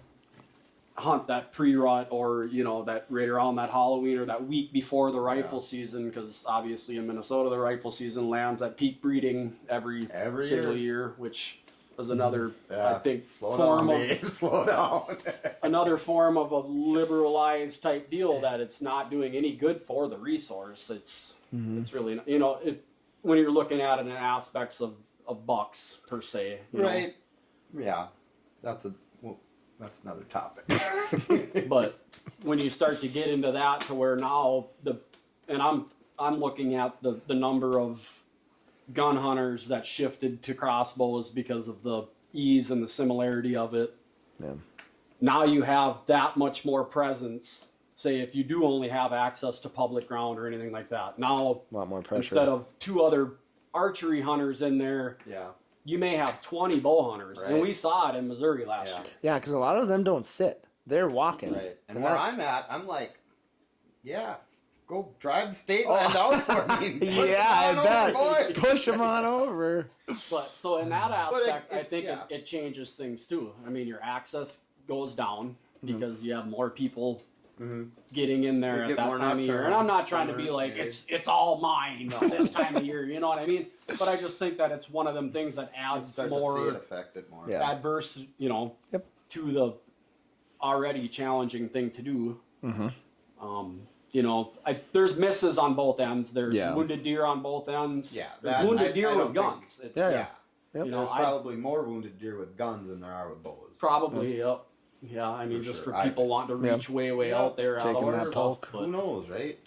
hunt that pre-rut or that right around that Halloween or that week before the rifle season, because obviously in Minnesota the rifle season lands at peak breeding every single year, which is another I think slow down. Another form of a liberalized type deal that it's not doing any good for the resource. It's really when you're looking at it in aspects of bucks per se, right? Yeah, that's another topic. But when you start to get into that to where now I'm looking at the number of gun hunters that shifted to crossbows because of the ease and the similarity of it. Yeah. Now you have that much more presence. Say if you do only have access to public ground or anything like that. Now A lot more pressure. Instead of 2 other archery hunters in there, you may have 20 bow hunters. Right. And we saw it in Missouri last year. Yeah, because a lot of them don't sit; they're walking. Right. And where I'm at, I'm like, go drive the state land out for me. I bet. Push them on over. But so in that aspect, I think it changes things too. I mean, your access goes down because you have more people getting in there at that time of year. And I'm not trying to be like it's all mine this time of year. You know what I mean? But I just think that it's one of them things that adds more adverse, to the already challenging thing to do. There's misses on both ends. There's wounded deer on both ends. Yeah, there's wounded deer with guns. Yep. There's probably more wounded deer with guns than there are with bows. Probably, yep. Yeah, I mean, for people wanting to reach way out there, taking that poke. Who knows, right?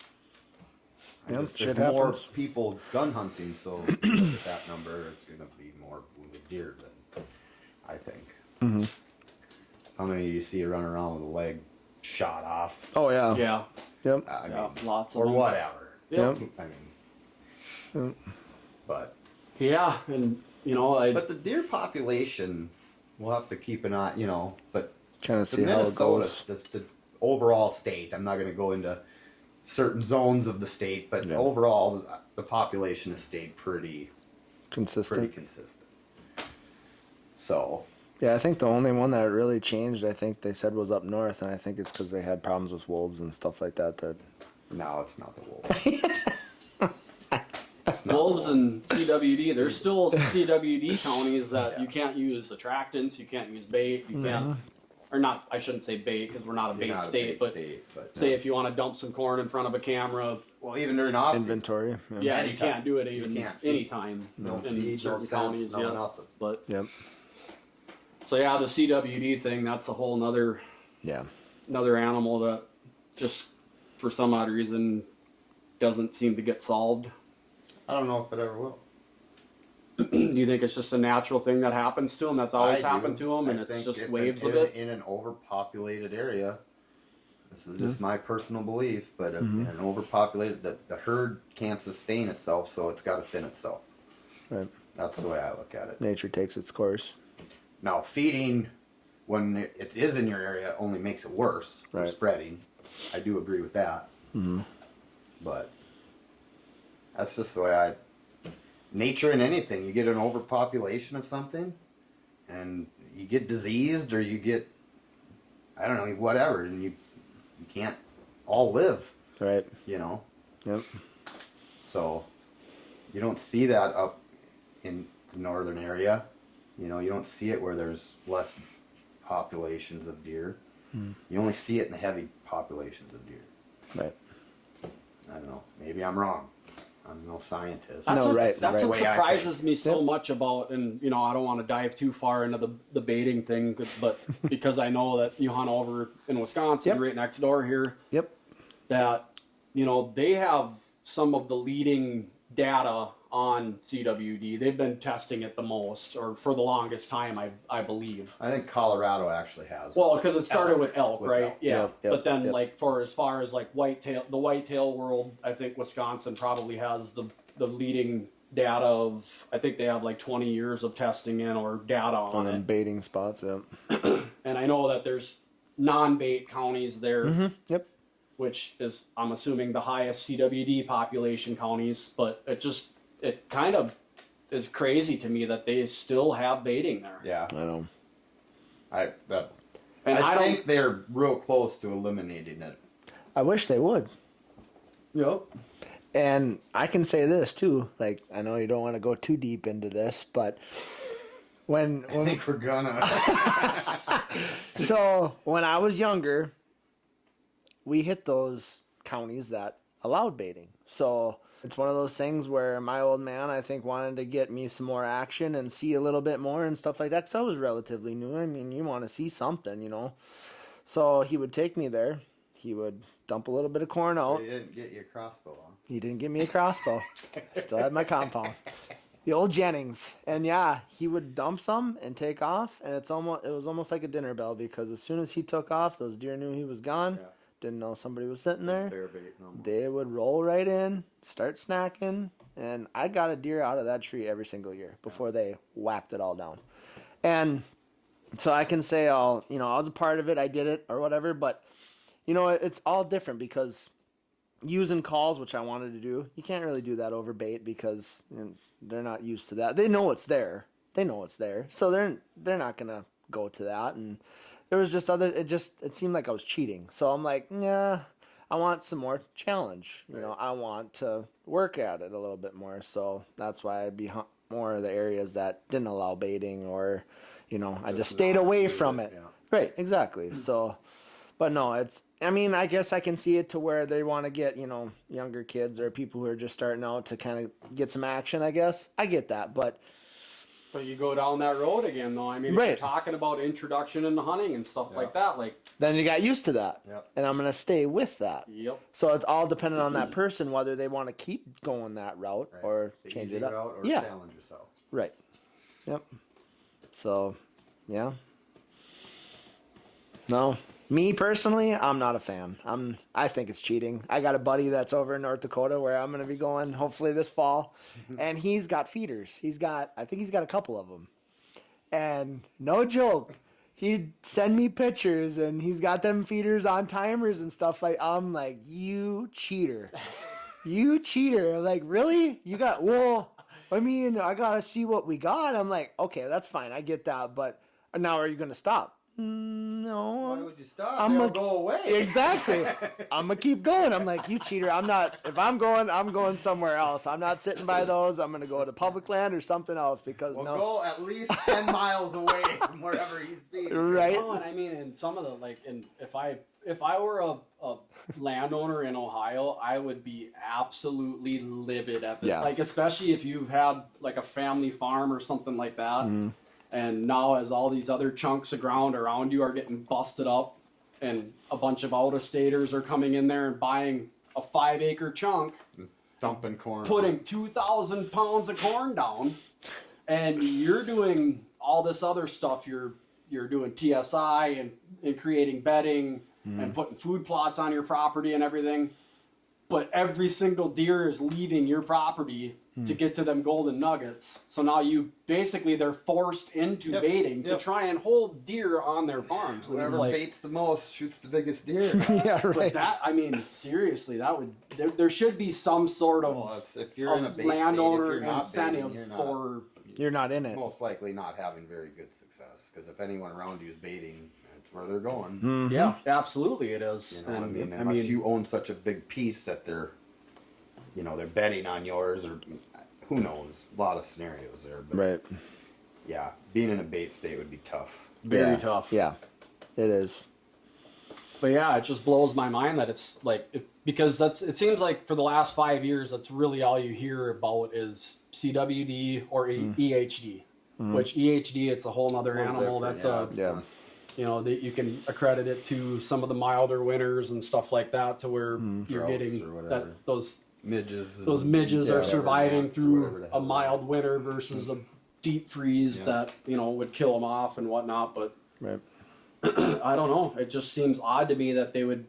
Shit there's more happens. people gun hunting, so with that number, it's going to be more wounded deer than I think. How many do you see run around with a leg shot off? Oh yeah. Yeah. Yep. I mean, lots of or them. whatever. Yep. I mean, but yeah, and but the deer population, we'll have to keep an eye. But Kind of see how it goes. the overall state. I'm not going to go into certain zones of the state, but overall, the population has stayed pretty Consistent. So. Yeah, I think the only one that really changed, I think they said, was up north, and I think it's because they had problems with wolves and stuff like that. No, it's not the wolves. Wolves and CWD, there's still CWD counties that you can't use attractants, you can't use bait, you can't, or not, I shouldn't say bait because we're not a bait state, but say if you want to dump some corn in front of a camera. Well, even during off inventory. Yeah, you can't do it even anytime no in feed, certain no counties. sense, no nothing. But Yep. so yeah, the CWD thing, that's a whole nother animal that just for some odd reason doesn't seem to get solved. I don't know if it ever will. Do you think it's just a natural thing that happens to them? That's always happened to them, and it's just waves of it? In an overpopulated area, this is just my personal belief, but in an overpopulated, the herd can't sustain itself, so it's got to thin itself. Right. That's the way I look at it. Nature takes its course. Now, feeding, when it is in your area, only makes it worse for spreading. I do agree with that. But that's just the way nature and anything, you get an overpopulation of something, and you get diseased, or you get, I don't know, whatever, and you can't all live. Right. Yep. So you don't see that up in the northern area. You don't see it where there's less populations of deer. You only see it in the heavy populations of deer. Right. I don't know. Maybe I'm wrong. I'm no scientist. That's No, what, right, That's right. what surprises me so much about, and I don't want to dive too far into the baiting thing, but because I know that you hunt over in Wisconsin, right next door here, Yep. that they have some of the leading data on CWD. They've been testing it the most, or for the longest time, I believe. I think Colorado actually has. Well, because it started with elk, With right? elk. Yeah. Yep, But then, yep. like, for as far as like the whitetail world, I think Wisconsin probably has the leading data of. I think they have like 20 years of testing in or data on On it. baiting spots, yep. And I know that there's non-bait counties there, Yep. which is, I'm assuming, the highest CWD population counties. But it kind of is crazy to me that they still have baiting there. Yeah, I know. I And think they're real close to eliminating it. I wish they would. Yep. And I can say this too. Like, I know you don't want to go too deep into this, but when I think we're gonna. so when I was younger, we hit those counties that allowed baiting. So it's one of those things where my old man, I think, wanted to get me some more action and see a little bit more and stuff like that. Because I was relatively new. I mean, you want to see something, you know. So he would take me there. He would dump a little bit of corn out. He didn't get your crossbow on. He didn't give me a crossbow. Still had my compound. The old Jennings. And yeah, he would dump some and take off, and it was almost like a dinner bell, because as soon as he took off, those deer knew he was gone. Yeah. Didn't know somebody was sitting there. Bear bait, no more. They would roll right in, start snacking, and I got a deer out of that tree every single year before they whacked it all down. And so I can say I was a part of it, I did it or whatever, but it's all different, because using calls, which I wanted to do, you can't really do that over bait, because they're not used to that. They know it's there. So they're not going to go to that. And there was just it seemed like I was cheating. So I'm like, yeah, I want some more challenge. I want to work at it a little bit more. So that's why I'd be hunt more of the areas that didn't allow baiting, or, I just stayed away from it. Yeah. Right, exactly. So, but no, I guess I can see it to where they want to get, younger kids or people who are just starting out to kind of get some action, I guess. I get that, but you go down that road again, though. I mean, if Right. you're talking about introduction into hunting and stuff like that, like, then you got used to that. Yep. And I'm going to stay with that. yep. So it's all dependent on that person, whether they want to keep going that route Right. or The change easy it up. route or Yeah, challenge yourself. right. Yep. So, yeah. No, me personally, I'm not a fan. I think it's cheating. I got a buddy that's over in North Dakota where I'm going to be going hopefully this fall, and he's got feeders. I think he's got a couple of them. And no joke, he'd send me pictures, and he's got them feeders on timers and stuff. I'm like, you cheater. You cheater. I'm like, really? I got to see what we got. I'm like, okay, that's fine. I get that. But now are you going to stop? No. Why would you stop? I'm They'll gonna go away. Exactly. I'm gonna keep going. I'm like, you cheater. If I'm going somewhere else. I'm not sitting by those. I'm gonna go to public land or something else, because We'll no. go at least 10 miles away from wherever he's feeding. Right. No, and I mean, in some of the if I were a landowner in Ohio, I would be absolutely livid at this. Yeah. Like, especially if you've had like a family farm or something like that. Mm-hmm. And now, as all these other chunks of ground around you are getting busted up, and a bunch of out-of-staters are coming in there and buying a 5-acre chunk, Dumping corn. putting 2,000 pounds of corn down, and you're doing all this other stuff. You're doing TSI and creating bedding and putting food plots on your property and everything. But every single deer is leaving your property to get to them golden nuggets. So now they're forced into baiting to try and hold deer on their farms. And it's Whoever like, baits the most shoots the biggest deer. Yeah, but right. that, I mean, seriously, there should be some sort of, Well, if you're in a bait state, if landowner you're not incentive baiting, You're not in it. most likely not having very good success. Because if anyone around you is baiting, that's where they're going. yeah, absolutely it is. You know, And, unless you own such a big piece that they're betting on yours, or who knows, a lot of scenarios there. But Right. yeah, being in a bait state would be tough. very Yeah. tough. Yeah, it is. But yeah, it just blows my mind that it's like, because it seems like for the last 5 years, that's really all you hear about is CWD or EHD, which EHD, it's a whole nother It's a little animal. different, That's yeah, Yeah. that you can accredit it to some of the milder winters and stuff like that, to where you're Droughts getting or whatever. those midges. those and midges are whatever, surviving gnats, through whatever the a hell mild winter versus a deep freeze Yeah. that, you know, would kill them off and whatnot. But Right. I don't know. It just seems odd to me that they would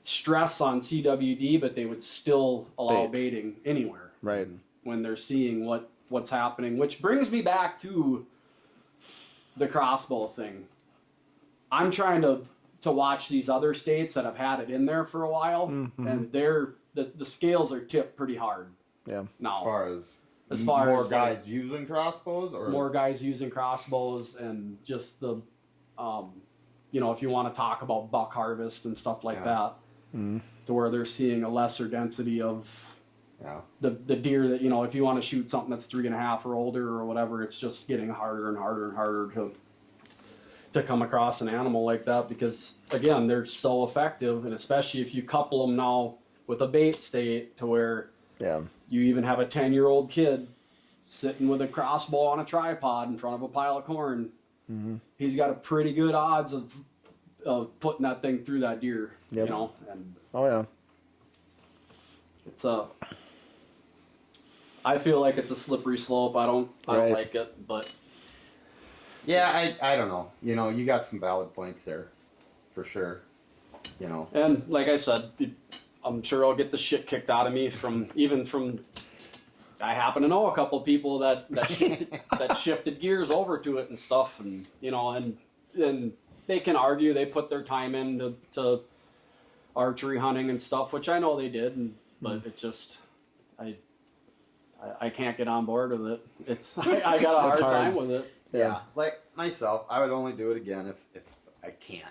stress on CWD, but they would still allow Bait. baiting anywhere Right. when they're seeing what's happening. Which brings me back to the crossbow thing. I'm trying to watch these other states that have had it in there for a while, and the scales are tipped pretty hard Yeah. now. As far more as, guys like, using crossbows, or more guys using crossbows, and just the you know, if you want to talk about buck harvest and stuff like Yeah. that, to where they're seeing a lesser density of yeah, the deer that, you know, if you want to shoot something that's 3.5 or older or whatever, it's just getting harder and harder and harder to come across an animal like that, because again, they're so effective, and especially if you couple them now with a bait state to where Yeah. you even have a 10-year-old kid sitting with a crossbow on a tripod in front of a pile of corn. He's got a pretty good odds of putting that thing through that deer, Yep. you know, and Oh yeah. it's I feel like it's a slippery slope. I don't Right. like it, but yeah. I don't know. You know, you got some valid points there, for sure. You know, and like I said, I'm sure I'll get the shit kicked out of me from I happen to know a couple people that shifted gears over to it and stuff, and you know, and they can argue they put their time into archery hunting and stuff, which I know they did, but it just I can't get on board with it. It's I got a hard It's hard. time with it. yeah. Like myself, I would only do it again if I can't.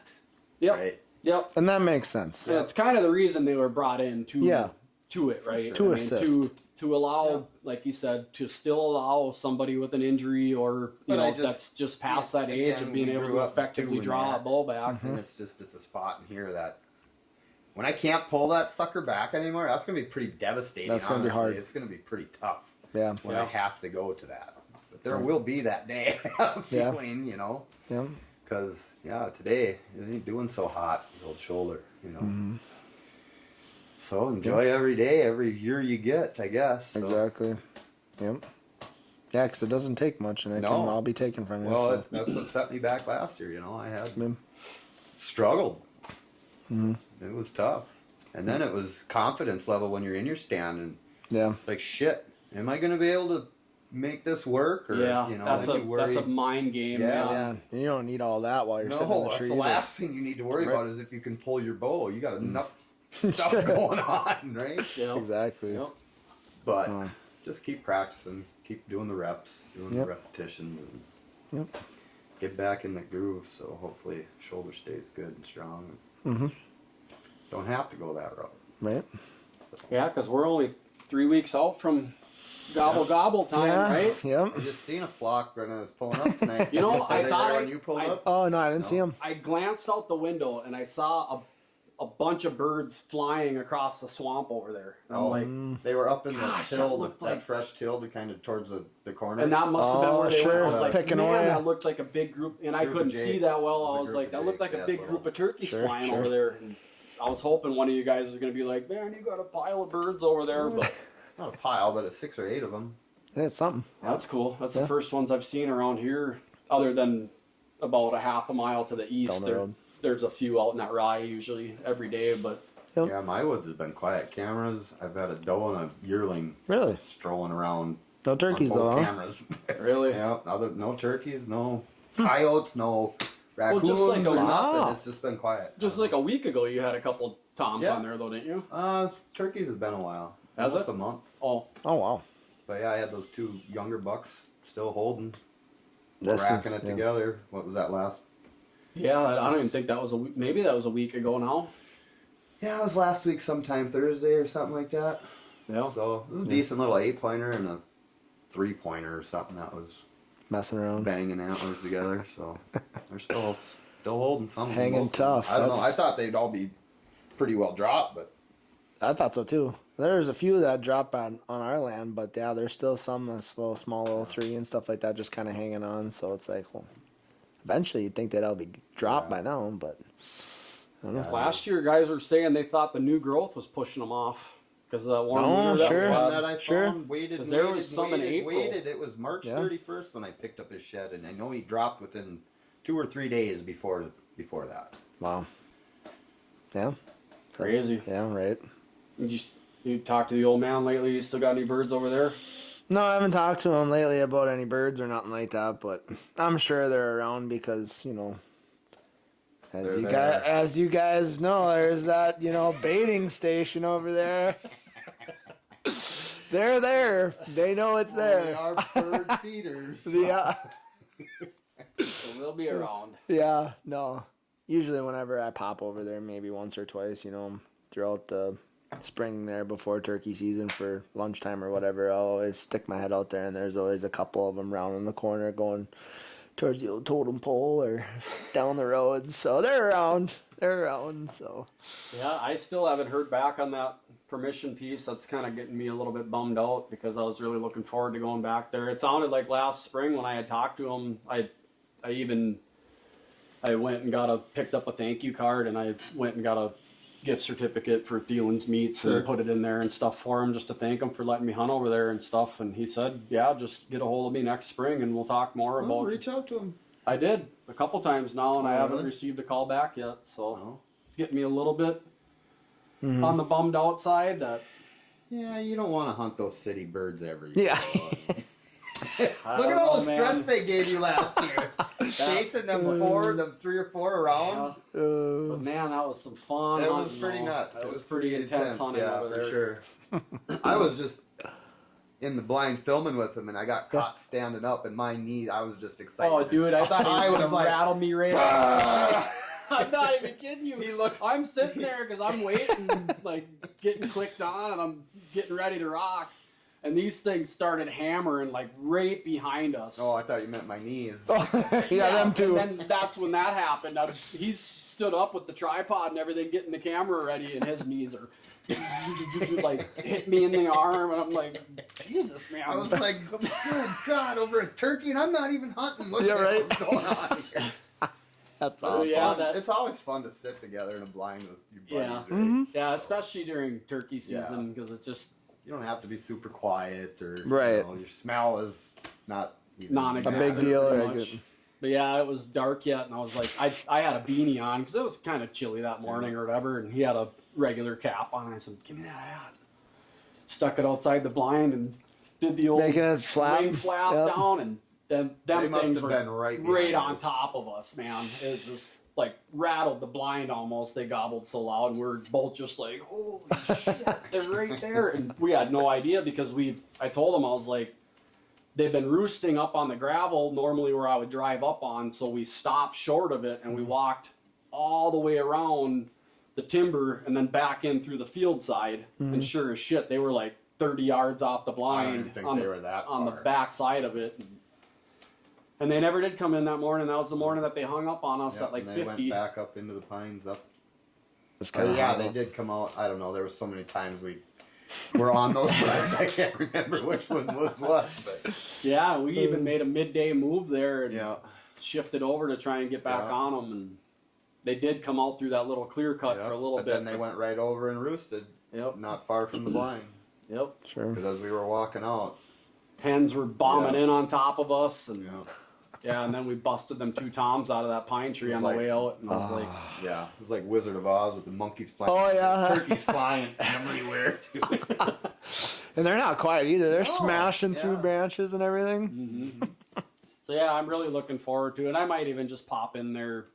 Yep. Right. Yep. And that makes sense. And it's kind of the reason they were brought in to it, right? To assist. To allow, Yeah. like you said, to still allow somebody with an injury or But I that's just past yeah, that age again, of being we able grew to up effectively doing draw a that. bow back. And it's a spot in here that when I can't pull that sucker back anymore, that's gonna be pretty devastating. That's gonna be honestly. hard. It's gonna be pretty tough Yeah. when I have to go to that. But there will be that day. I have a Yeah. feeling, you know, Yeah. because today it ain't doing so hot. The old shoulder, you know. So enjoy every day, every year you get, I guess. So. Exactly. Yep. Yeah, because it doesn't take much, and it No. can all be taken from you. Well, so. that's what set me back last year. You know, I had Yeah. struggled. It was tough, and then it was confidence level when you're in your stand, and Yeah. it's like, shit, am I going to be able to make this work? Or Yeah, you know, that's then you worry. a mind game. Yeah. Yeah. And you don't need all that while you're sitting in No, the that's tree. the either. last thing you need to worry Right. about is if you can pull your bow. You got enough stuff going on, right? Yep. Exactly. Yep. But Oh. just keep practicing, keep doing the reps, doing Yep. the repetitions, and Yep. get back in the groove. So hopefully shoulder stays good and strong. Mm-hmm. Don't have to go that route. Right. Yeah, because we're only 3 weeks out from gobble time, Yeah. right? Yep. I just seen a flock when I was pulling up tonight. You know, Were I they thought there I- when you pulled I- up. Oh no, I didn't see him. I glanced out the window and I saw a bunch of birds flying across the swamp over there. And I'm like, They were up in the Gosh, that till, looked that like- fresh till, to kind of towards the corner. and that must have been Oh, where they sure, went. I was like, picking man, away. that looked like a big group, and I Group of couldn't see jakes. that well. It was I a was group like, of that looked like jakes, a yeah, big little. group of turkeys Sure, flying sure. over there. And I was hoping one of you guys was going to be like, man, you got a pile of birds over there, but Not a pile, but it's 6 or 8 of them. Yeah, it's something. that's cool. That's Yeah. the first ones I've seen around here, other than about a half a mile to the east. Down the road. There's a few out in that rye usually every day, but Yep. Yeah, my woods has been quiet. Cameras. I've had a doe and a yearling Really? strolling around. No turkeys on both though, huh? cameras. really, Yeah, no turkeys, no coyotes, no raccoons, just like a- or nothing. Wow. It's just been quiet. just like a week ago, you had a couple toms Yeah. on there though, didn't you? Turkeys has been a while. Has Almost it? a month. Oh, Oh wow. But yeah, I had those 2 younger bucks still holding, That's racking it yeah. together. What was that last? yeah. I don't even think that was a week. Maybe that was a week ago now. Yeah, it was last week sometime Thursday or something like that. Yeah. So this is a decent little 8-pointer and a 3-pointer or something that was Messing around. banging antlers together. So they're still holding some. of them, Hanging most of them. tough, I don't know. that's- I thought they'd all be pretty well dropped, but I thought so too. There's a few that drop on our land, but yeah, there's still some that's little small little 3 and stuff like that just kind of hanging on. So it's like, well, eventually you'd think they'd all be dropped by now, but I don't know. Last year, guys were saying they thought the new growth was pushing them off. because of that warm Oh, winter sure. that we One had. that I Sure. found waited, 'Cause and there waited, was some in waited, April. waited. It was March Yeah. 31st when I picked up his shed, and I know he dropped within 2 or 3 days before that. Wow. Yeah. Crazy. Yeah, right. You talked to the old man lately? You still got any birds over there? No, I haven't talked to him lately about any birds or nothing like that, but I'm sure they're around because, you know, They're there. as you guys know, there's that, you know, baiting station over there. They're there. They know it's They there. are bird feeders. Yeah. So they'll be around. Yeah, no. Usually whenever I pop over there, maybe once or twice, you know, throughout the spring there before turkey season for lunchtime or whatever, I'll always stick my head out there, and there's always a couple of them round in the corner going towards the old totem pole or down the road. So they're around. So Yeah, I still haven't heard back on that permission piece. That's kind of getting me a little bit bummed out because I was really looking forward to going back there. It sounded like last spring when I had talked to him, I went and picked up a thank you card, and I went and got a gift certificate for Thielen's Meats and put it in there and stuff for him just to thank him for letting me hunt over there and stuff. And he said, yeah, just get a hold of me next spring and we'll talk more Well, about. reach out to him. I did a couple times now, and I haven't really? received a call back yet. So Oh. it's getting me a little bit on the bummed out side. That Yeah, you don't want to hunt those city birds every year. yeah. Look at all the stress man. they gave you last year. Chasing them 3 or 4 around. But man, that was some fun. It was hunting, pretty though. nuts. That It was pretty intense hunting yeah, over for there. sure. I was just in the blind filming with him, and I got caught standing up, and my knee. I was just excited. Oh, dude, I thought he I was was gonna like, rattle me right "Ah!" I'm not even kidding you. He looks- I'm sitting there because I'm waiting, like getting clicked on, and I'm getting ready to rock. And these things started hammering like right behind us. Oh, I thought you meant my knees. yeah, them too. And then that's when that happened. Now, he's stood up with the tripod and everything, getting the camera ready, and his knees are like hit me in the arm, and I'm like, Jesus, man. I was like, oh God, over a turkey, and I'm not even hunting. What Yeah, the right. hell's going on here? That's But awesome. it's yeah, fun. that- It's always fun to sit together in a blind with your Yeah. buddies. Right? Yeah, especially during turkey season because it's just You don't have to be super quiet or Right. You know, your smell is not even non-existent. A big deal, pretty or a much. good- But yeah, it was dark yet, and I was like, I had a beanie on because it was kind of chilly that morning or whatever, and he had a regular cap on. And I said, "Give me that hat." Stuck it outside the blind and did the old Making it flap. wing flap Yep. down, and them They must things have were been right behind on us. top of us, man. It was just like rattled the blind almost. They gobbled so loud, and we were both just like, "Holy shit, they're right there!" And we had no idea because I told them, I was like, they've been roosting up on the gravel normally where I would drive up on, so we stopped short of it and we walked all the way around the timber and then back in through the field side. And sure as shit, they were like 30 yards off the I don't blind even think on, they the, were that on the far. back side of it. And they never did come in that morning. That was the morning that they hung up on us Yep, at like and they 50. went back up into the pines up. Just Oh, kind of yeah, they did come out. I don't know. There was so many times we were on those rides. I can't remember which one was what. But Yeah, we even made a midday move there and yeah, shifted over to try and get back Yeah. on them. And they did come out through that little clear cut yep. for a little but bit. then they went right over and roosted, Yep. not far from the blind. Yep. Sure. Because as we were walking out, Hens were bombing Yeah. in on top of us, and you know, yeah, and then we busted them 2 toms out of that pine tree on the like- way out, and I was like, yeah, it was like Wizard of Oz with the monkeys flying. Oh, yeah. turkeys flying everywhere. Too. And they're not quiet either. They're No, smashing through yeah. branches and everything. so yeah, I'm really looking forward to it. I might even just pop in there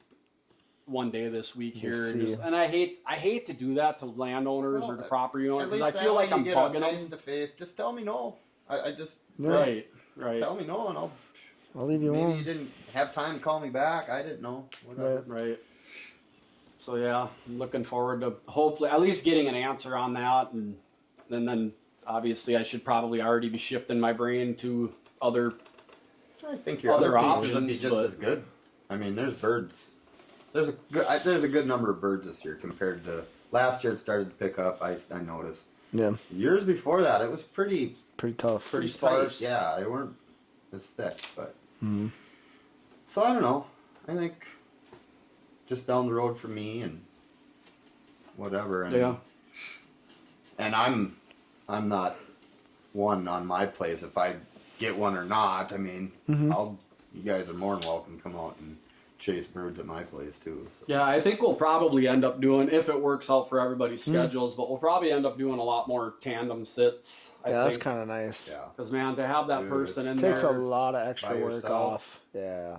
one day this week here, see. and I hate to do that to landowners or to property owners At because least I feel that way like you I'm get bugging a face them. to face. Just tell me no. I just Right. tell me no, and I'll leave you maybe alone. you didn't have time to call me back. I didn't know. Whatever. Right. So yeah, I'm looking forward to hopefully at least getting an answer on that, and then obviously I should probably already be shifting my brain to other. I think your Other other pieces would be options, just but- as good. I mean, there's birds. There's a good number of birds this year compared to last year. It started to pick up. I noticed. Yeah, Years before that, it was pretty pretty tough. Pretty tight. sparse. Yeah, they weren't as thick, but. So I don't know. I think just down the road for me and whatever. And, Yeah. And I'm I'm not one on my place if I get one or not. I mean, you guys are more than welcome to come out and chase birds at my place too. So. Yeah, I think we'll probably end up doing, if it works out for everybody's schedules, but we'll probably end up doing a lot more tandem sits. I that's think. kind of nice. Yeah. Because, man, to have that person in Takes there. a lot of extra By work yourself. off. Yeah.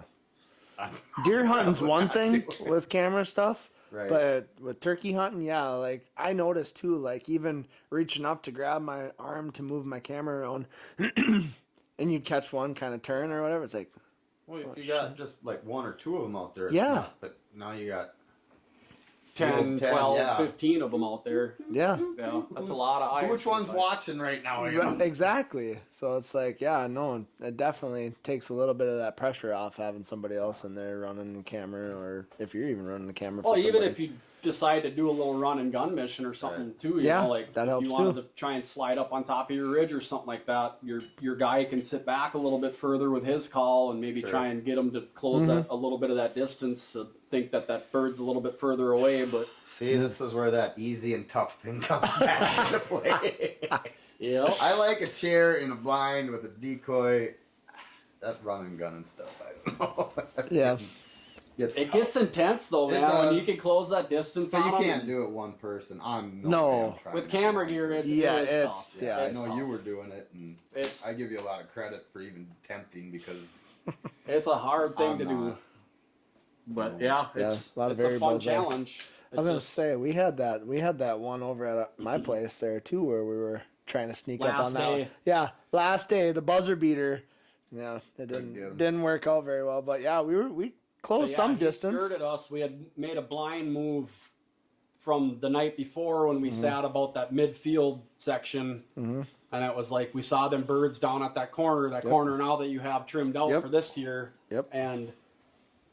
Deer hunting's one thing with camera stuff. Right. But with turkey hunting, yeah, like I noticed too, like even reaching up to grab my arm to move my camera around and you'd catch one kind of turn or whatever. It's like, Well, if you got just like one or two of them out there, it's Yeah. not, but now you got 10, 10, 12, yeah. 15 of them out there. yeah, Yeah, that's a lot of eyes. Which one's watching right now? You know? exactly. So it's like, yeah, no, it definitely takes a little bit of that pressure off having somebody else in there running the camera, or if you're even running the camera. Well, for even somebody. if you decide to do a little run and gun mission or something too, you Yeah, know, like that if helps you wanted too. to try and slide up on top of your ridge or something like that, your guy can sit back a little bit further with his call and maybe Sure. try and get him to close that a little bit of that distance to think that bird's a little bit further away. But See, this is where that easy and tough thing comes back into play. yeah, I like a chair in a blind with a decoy. That run and gun and stuff, I don't know. yeah, it gets intense though, It man. When does. you can close that distance But you on 'em. can't do it one person. I'm No. way I'm trying With to camera do it. gear. Yeah, It is it's- tough. yeah, I It's know tough. you were doing it, and It's I give you a lot of credit for even tempting because it's a hard thing I'm to do. not. But yeah, Yeah, it's a lot of it's a fun variables there. challenge. I was gonna say we had that one over at my place there too, where we were trying to sneak up Last on that. day. One. Yeah, last day, the buzzer beater. Yeah, it Couldn't get 'em. didn't work out very well, but yeah, we closed Yeah, some he distance. skirted us. We had made a blind move from the night before when we sat about that midfield section, and it was like we saw them birds down at that corner now that you have trimmed out Yep. for this year. Yep. And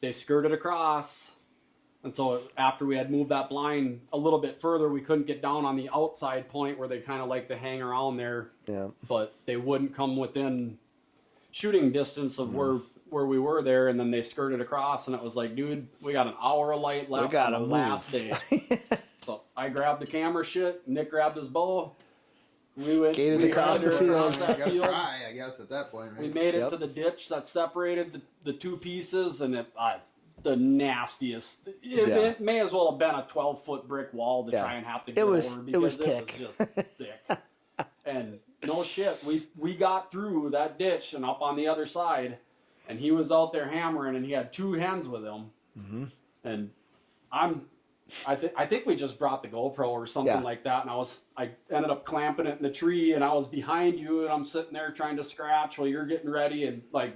they skirted across, and so after we had moved that blind a little bit further, we couldn't get down on the outside point where they kind of like to hang around there, Yeah, but they wouldn't come within shooting distance of where we were there, and then they skirted across, and it was like, dude, we got an hour of light left on gotta the move. last day. So I grabbed the camera shit, Nick grabbed his bow, we went Skated we across the wandered field. across I that gotta field. try, I guess, at that point, right? We made it Yep. to the ditch that separated the two pieces, and the nastiest. It may as well have been a 12-foot brick wall to Yeah. try and have to It get was- over it because was it thick. was just thick. And no shit, we got through that ditch and up on the other side, and he was out there hammering, and he had two hens with him. Mm-hmm. And I think we just brought the GoPro or something Yeah. like that, and I ended up clamping it in the tree, and I was behind you, and I'm sitting there trying to scratch while you're getting ready, and like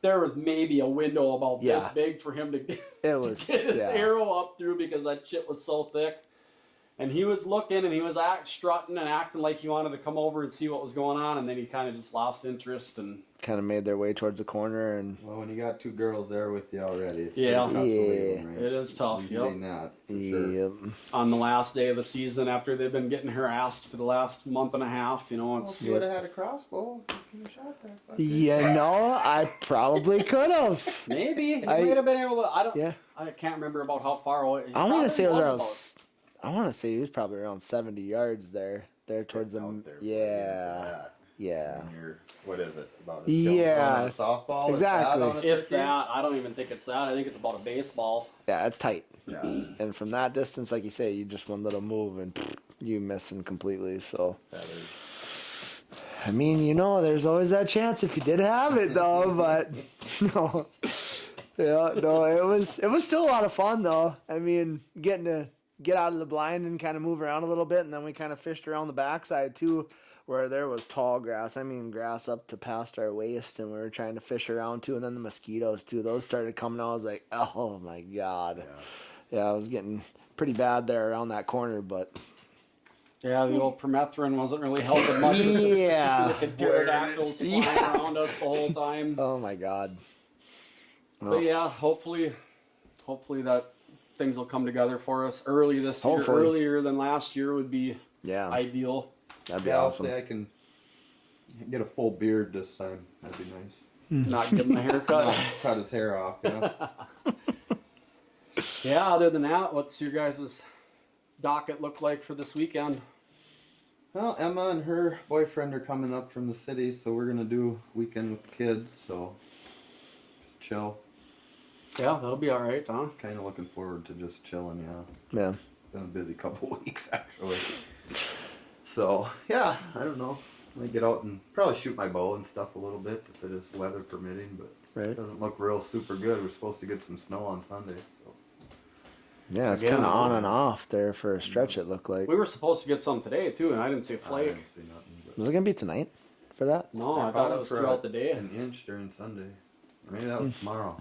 there was maybe a window about this Yeah. big for him to get it was. his Yeah. arrow up through because that shit was so thick. And he was looking, and he was strutting and acting like he wanted to come over and see what was going on, and then he kind of just lost interest. And Kind of made their way towards the corner, and Well, when you got two girls there with you already, it's Yeah. pretty tough to leave them, right? it is tough. You've Yep. seen that, for sure. yep. On the last day of the season, after they've been getting harassed for the last month and a half, you know, Well, it's if you would have had a crossbow, you could have shot that fucker. You know, I probably could have. maybe he I- might have been able to. Yeah. I can't remember about how far away. I want to say it was around. about- I want to say he was probably around 70 yards there towards Getting them. out there for Yeah, that. yeah. And you're, what is it? About Yeah, a softball? exactly. With that on a If turkey? that, I don't even think it's that. I think it's about a baseball. Yeah, it's tight. Yeah. And from that distance, like you say, you just one little move and you missing completely. So, That is. I mean, you know, there's always that chance if you did have it, though. But no, yeah, no, it was still a lot of fun, though. I mean, getting to get out of the blind and kind of move around a little bit, and then we kind of fished around the backside too, where there was tall grass. I mean, grass up to past our waist, and we were trying to fish around too. And then the mosquitoes too; those started coming out. I was like, oh my god, yeah, I was getting pretty bad there around that corner, but. Yeah, the old permethrin wasn't really helping much. Yeah. The pterodactyls flying around us the whole time. Oh my god. But yeah, hopefully that things will come together for us early this year. Hopefully. Earlier than last year would be Yeah, ideal. that'd be Yeah, awesome. hopefully I can get a full beard this time. That'd be nice. Not give him a haircut. Cut his hair off, yeah. Yeah, other than that, what's your guys' docket look like for this weekend? Well, Emma and her boyfriend are coming up from the city, so we're gonna do weekend with the kids. So just chill. Yeah, that'll be all right, huh? Kind of looking forward to just chilling. Yeah, Yeah. been a busy couple weeks actually. So yeah, I don't know. I might get out and probably shoot my bow and stuff a little bit if it is weather permitting, but Right. it doesn't look real super good. We're supposed to get some snow on Sunday, so Yeah, it's Again, kind of I on don't and off there for a stretch. It looked like. We were supposed to get some today too, and I didn't see a I flake. didn't see nothing. But Was it gonna be tonight for that? No, they're I thought calling it was for throughout the day. an inch during Sunday. Or maybe that was tomorrow.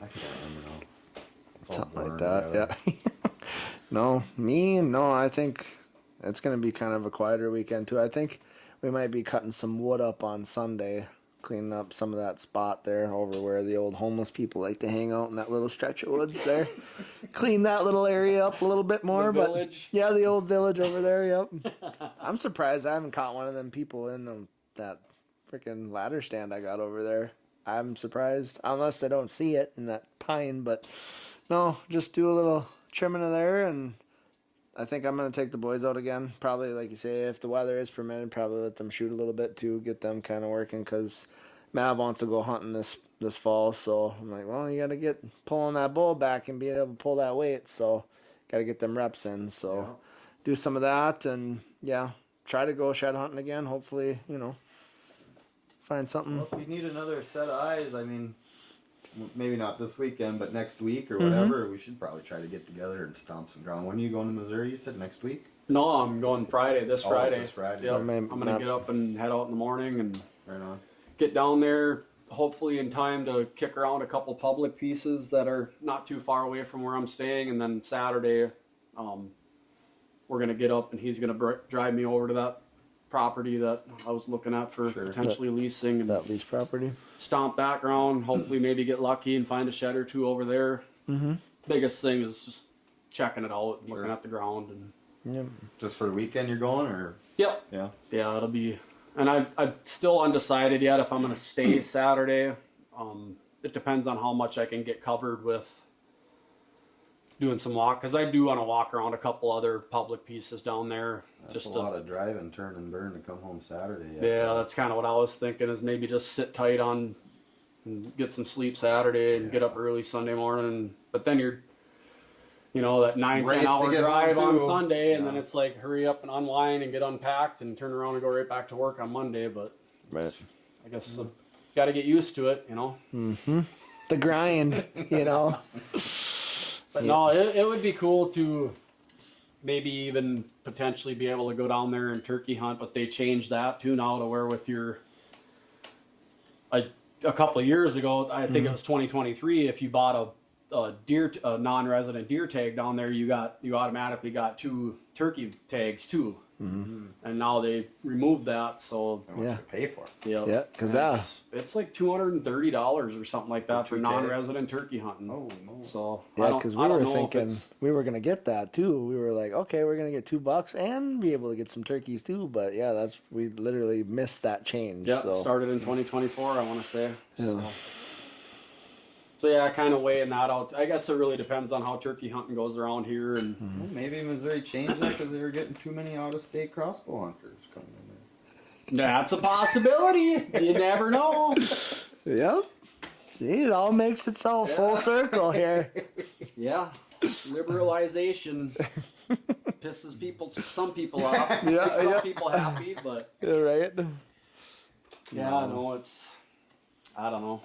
I can't remember now. It's all Something like blurring that. together. Yeah. No. I think it's gonna be kind of a quieter weekend too. I think we might be cutting some wood up on Sunday, cleaning up some of that spot there over where the old homeless people like to hang out in that little stretch of woods there. Clean that little area up a little bit more. The but village. yeah, the old village over there. Yep. I'm surprised I haven't caught one of them people in that freaking ladder stand I got over there. I'm surprised, unless they don't see it in that pine. But no, just do a little trimming of there, and I think I'm gonna take the boys out again. Probably, like you say, if the weather is permitted, probably let them shoot a little bit too, get them kind of working. Cause Mav wants to go hunting this fall, so I'm like, well, you gotta get pulling that bull back and being able to pull that weight. So, gotta get them reps in. So, do some of that, and yeah, try to go shed hunting again. Hopefully, find something. Well, if you need another set of eyes, I mean, maybe not this weekend, but next week or whatever, we should probably try to get together and stomp some ground. When are you going to Missouri? You said next week? No, I'm going Friday. This Friday. This Friday. Yep. So I'm gonna get up and head out in the morning and Right on. get down there. Hopefully in time to kick around a couple public pieces that are not too far away from where I'm staying, and then Saturday, we're gonna get up and he's gonna drive me over to that property that I was looking at for potentially leasing and That lease property. stomp that ground. Hopefully, maybe get lucky and find a shed or two over there. Mm-hmm. Biggest thing is just checking it out, and looking at the ground, and Yep. Just for the weekend you're going, or? yep, Yeah. yeah, it'll be. And I'm still undecided yet if I'm gonna stay Saturday. It depends on how much I can get covered with doing some walk, because I do want to walk around a couple other public pieces down there. That's just a lot of drive and turn and burn to come home Saturday. yeah, that's kind of what I was thinking, is maybe just sit tight on and get some sleep Saturday and get up early Sunday morning. But then you're, that 9-10 Race to hour get drive home, on too. Sunday, and then Yeah. it's like hurry up and unwind and get unpacked and turn around and go right back to work on Monday. But Right. I guess got to get used to it, The grind, But no, it would be cool to maybe even potentially be able to go down there and turkey hunt, but they changed that too now to where with your a couple of years ago, I think it was 2023, if you bought a non-resident deer tag down there, you automatically got 2 turkey tags too. And now they removed that, so How much you pay for it. Yeah, 'cause it's like $230 or something like that for 2 tags? non-resident turkey hunting. Oh, no. So Yeah, because we I don't were know if thinking it's- we were gonna get that too. We were like, okay, we're gonna get $2 and be able to get some turkeys too. But yeah, we literally missed that change. Yeah, so. it started in 2024, I want to say. So yeah, kind of weighing that out. I guess it really depends on how turkey hunting goes around here. And Well, maybe Missouri changed that because they were getting too many out-of-state crossbow hunters coming in there. that's a possibility. You never know. Yep. See, it all makes itself full circle here. Yeah, liberalization pisses some people off. Yeah, Makes some yeah. people happy, but Yeah, right. yeah, no, I don't know.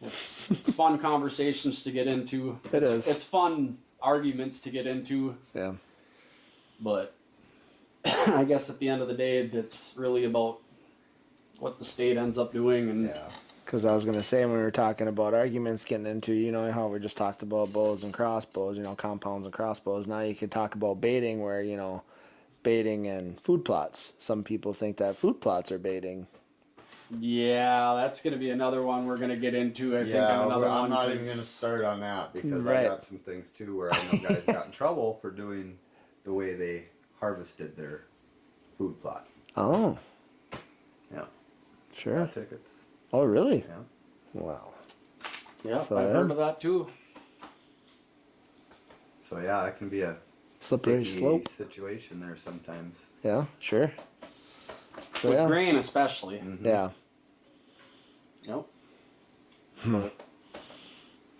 It's fun conversations to get into. It is. It's fun arguments to get into, Yeah. but I guess at the end of the day, it's really about what the state ends up doing. And Yeah. Because I was gonna say when we were talking about arguments getting into, how we just talked about bows and crossbows, compounds and crossbows. Now you can talk about baiting, where baiting and food plots. Some people think that food plots are baiting. yeah, that's going to be another one we're going to get into. I think in Yeah, another I'm one. not even 'cause- going to start on that because Right. I got some things too where I know guys got in trouble for doing the way they harvested their food plot. Oh, Yeah. sure. Got tickets. Oh, really? Yeah. Wow. Yeah, So, I've yeah. heard of that too. So yeah, it can be a slippery sticky slope. situation there sometimes. Yeah, sure. So, With yeah. grain especially. Yeah, Yep.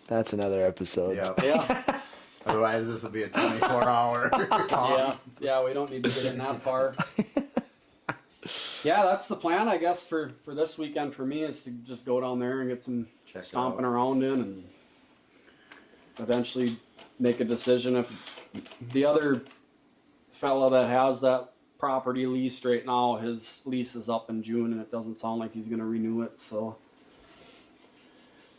that's another episode. Yeah. Yeah. Otherwise, this will be a 24-hour. Yeah, we don't need to get in that far. Yeah, that's the plan, I guess, for this weekend for me is to just go down there and get some Check it stomping out. around in and eventually make a decision if the other fella that has that property leased right now, his lease is up in June and it doesn't sound like he's going to renew it, so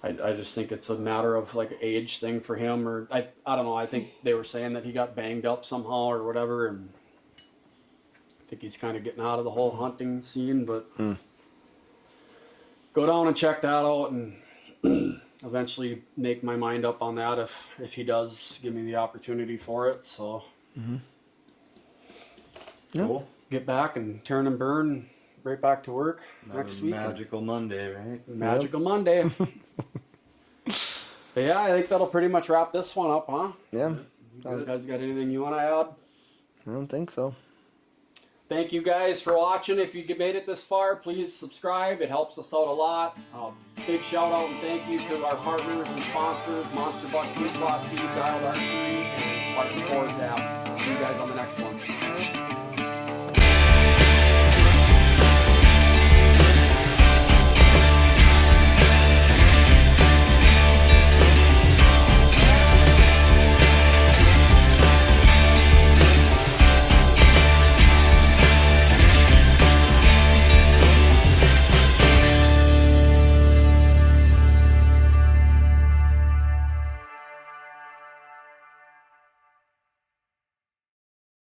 I just think it's a matter of like age thing for him, or I don't know. I think they were saying that he got banged up somehow or whatever, and I think he's kind of getting out of the whole hunting scene. But go down and check that out, and eventually make my mind up on that if he does give me the opportunity for it. So Cool. get back and turn and burn, right back to work next week. Magical Monday, right? Magical Monday. But yeah, I think that'll pretty much wrap this one up, huh? Yeah, You guys got anything you want to add? I don't think so. Thank you guys for watching. If you made it this far, please subscribe. It helps us out a lot. Big shout out and thank you to our partners and sponsors, Monster Buck Food Plot, Dialed Archery, and Spartan Forge app. See you guys on the next one.